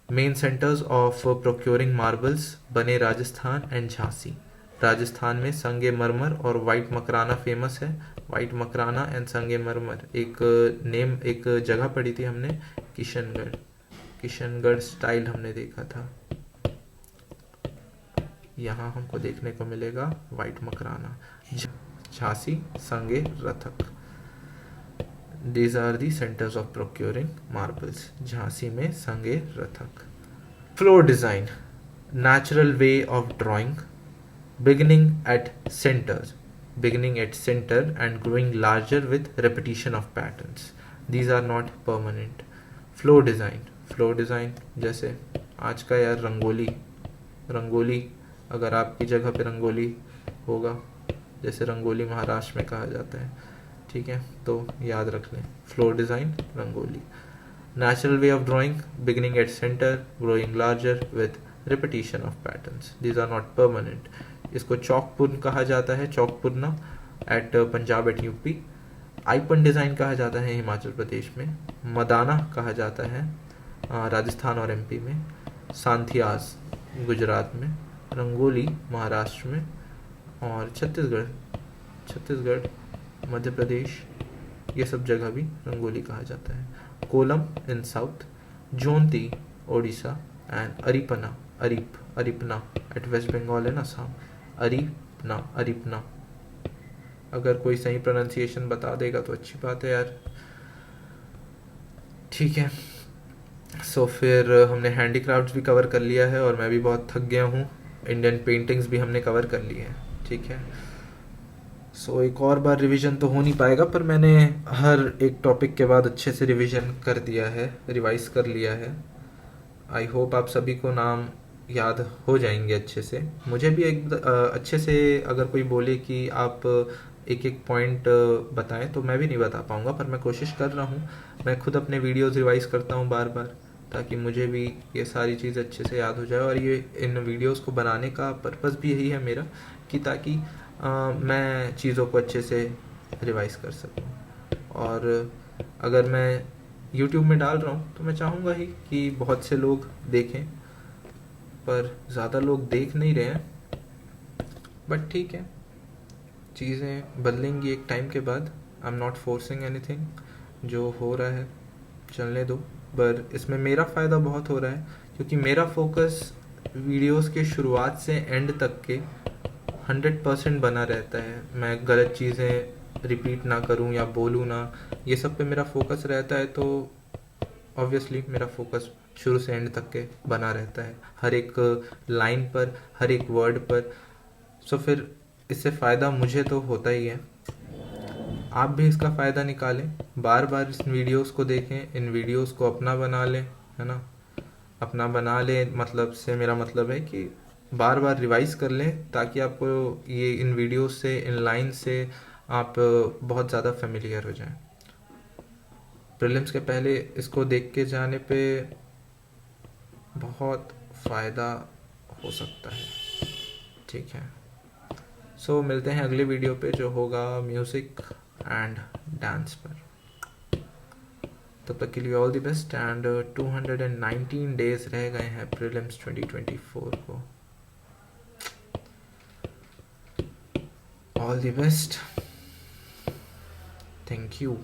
Main centers of procuring marbles बने राजस्थान एंड झांसी. राजस्थान में संगे मरमर और वाइट मकराना फेमस है. वाइट मकराना एंड संगे मरमर एक जगह पढ़ी थी हमने किशनगढ़ स्टाइल हमने देखा था. यहाँ हमको देखने को मिलेगा वाइट मकराना. झांसी संगे रथक. These are the centers of procuring marbles. Jhansi में संगे रथक. Floor design, natural way of drawing, beginning at center and growing larger with repetition of patterns. These are not permanent. Floor design जैसे आज का यार रंगोली अगर आपकी जगह पे रंगोली होगा जैसे रंगोली महाराष्ट्र में कहा जाता है. ठीक है तो याद रख लें floor design rangoli. Natural way of drawing, beginning at center, growing larger with repetition of patterns. These are not permanent. इसको चौकपुन कहा जाता है, Chowkpurna at Punjab at UP. Aipan design कहा जाता है हिमाचल प्रदेश में. मदाना कहा जाता है राजस्थान और एमपी में. सांथियास गुजरात में. रंगोली महाराष्ट्र में. और छत्तीसगढ़ मध्य प्रदेश, ये सब जगह भी रंगोली कहा जाता है. Kolam in south, Jonti Odisha and Aripana at waste Bengal and Assam. Aripana. अगर कोई सही प्रोनाउंसिएशन बता देगा तो अच्छी बात है यार. ठीक है. सो फिर हमने हैंडीक्राफ्ट्स भी कवर कर लिया है और मैं भी बहुत थक गया हूँ. इंडियन पेंटिंग्स भी हमने कवर कर ली है. ठीक है. सो एक और बार रिवीजन तो हो नहीं पाएगा, पर मैंने हर एक टॉपिक के बाद अच्छे से रिवीजन कर दिया है, रिवाइज कर लिया है. आई होप आप सभी को नाम याद हो जाएंगे अच्छे से. मुझे भी एक अच्छे से अगर कोई बोले कि आप एक एक पॉइंट बताएं तो मैं भी नहीं बता पाऊंगा, पर मैं कोशिश कर रहा हूँ. मैं खुद अपने वीडियोस रिवाइज करता हूँ बार बार, ताकि मुझे भी ये सारी चीज़ अच्छे से याद हो जाए. और ये इन वीडियोस को बनाने का पर्पस भी यही है मेरा, कि ताकि मैं चीज़ों को अच्छे से रिवाइज कर सकूं. और अगर मैं YouTube में डाल रहा हूँ तो मैं चाहूँगा ही कि बहुत से लोग देखें, पर ज़्यादा लोग देख नहीं रहे हैं. बट ठीक है, चीज़ें बदलेंगी एक टाइम के बाद. I am not forcing anything. जो हो रहा है चलने दो. पर इसमें मेरा फ़ायदा बहुत हो रहा है, क्योंकि मेरा फोकस वीडियोस के शुरुआत से एंड तक के 100% बना रहता है. मैं गलत चीज़ें रिपीट ना करूं या बोलूं ना, ये सब पे मेरा फोकस रहता है. तो ऑब्वियसली मेरा फोकस शुरू से एंड तक के बना रहता है, हर एक लाइन पर, हर एक वर्ड पर. सो फिर इससे फ़ायदा मुझे तो होता ही है. आप भी इसका फ़ायदा निकालें, बार बार इस वीडियोस को देखें, इन वीडियोस को अपना बना लें, है ना. अपना बना लें मतलब से मेरा मतलब है कि बार बार रिवाइज कर लें, ताकि आपको ये इन वीडियोस से, इन लाइन से आप बहुत ज़्यादा फेमिलियर हो जाएं. प्रीलिम्स के पहले इसको देख के जाने पे बहुत फ़ायदा हो सकता है. ठीक है. सो मिलते हैं अगले वीडियो पे, जो होगा म्यूज़िक एंड डांस पर. तब तक के लिए all the best. And 219 days रह गए हैं प्रीलिम्स 2024 को. All the best. Thank you.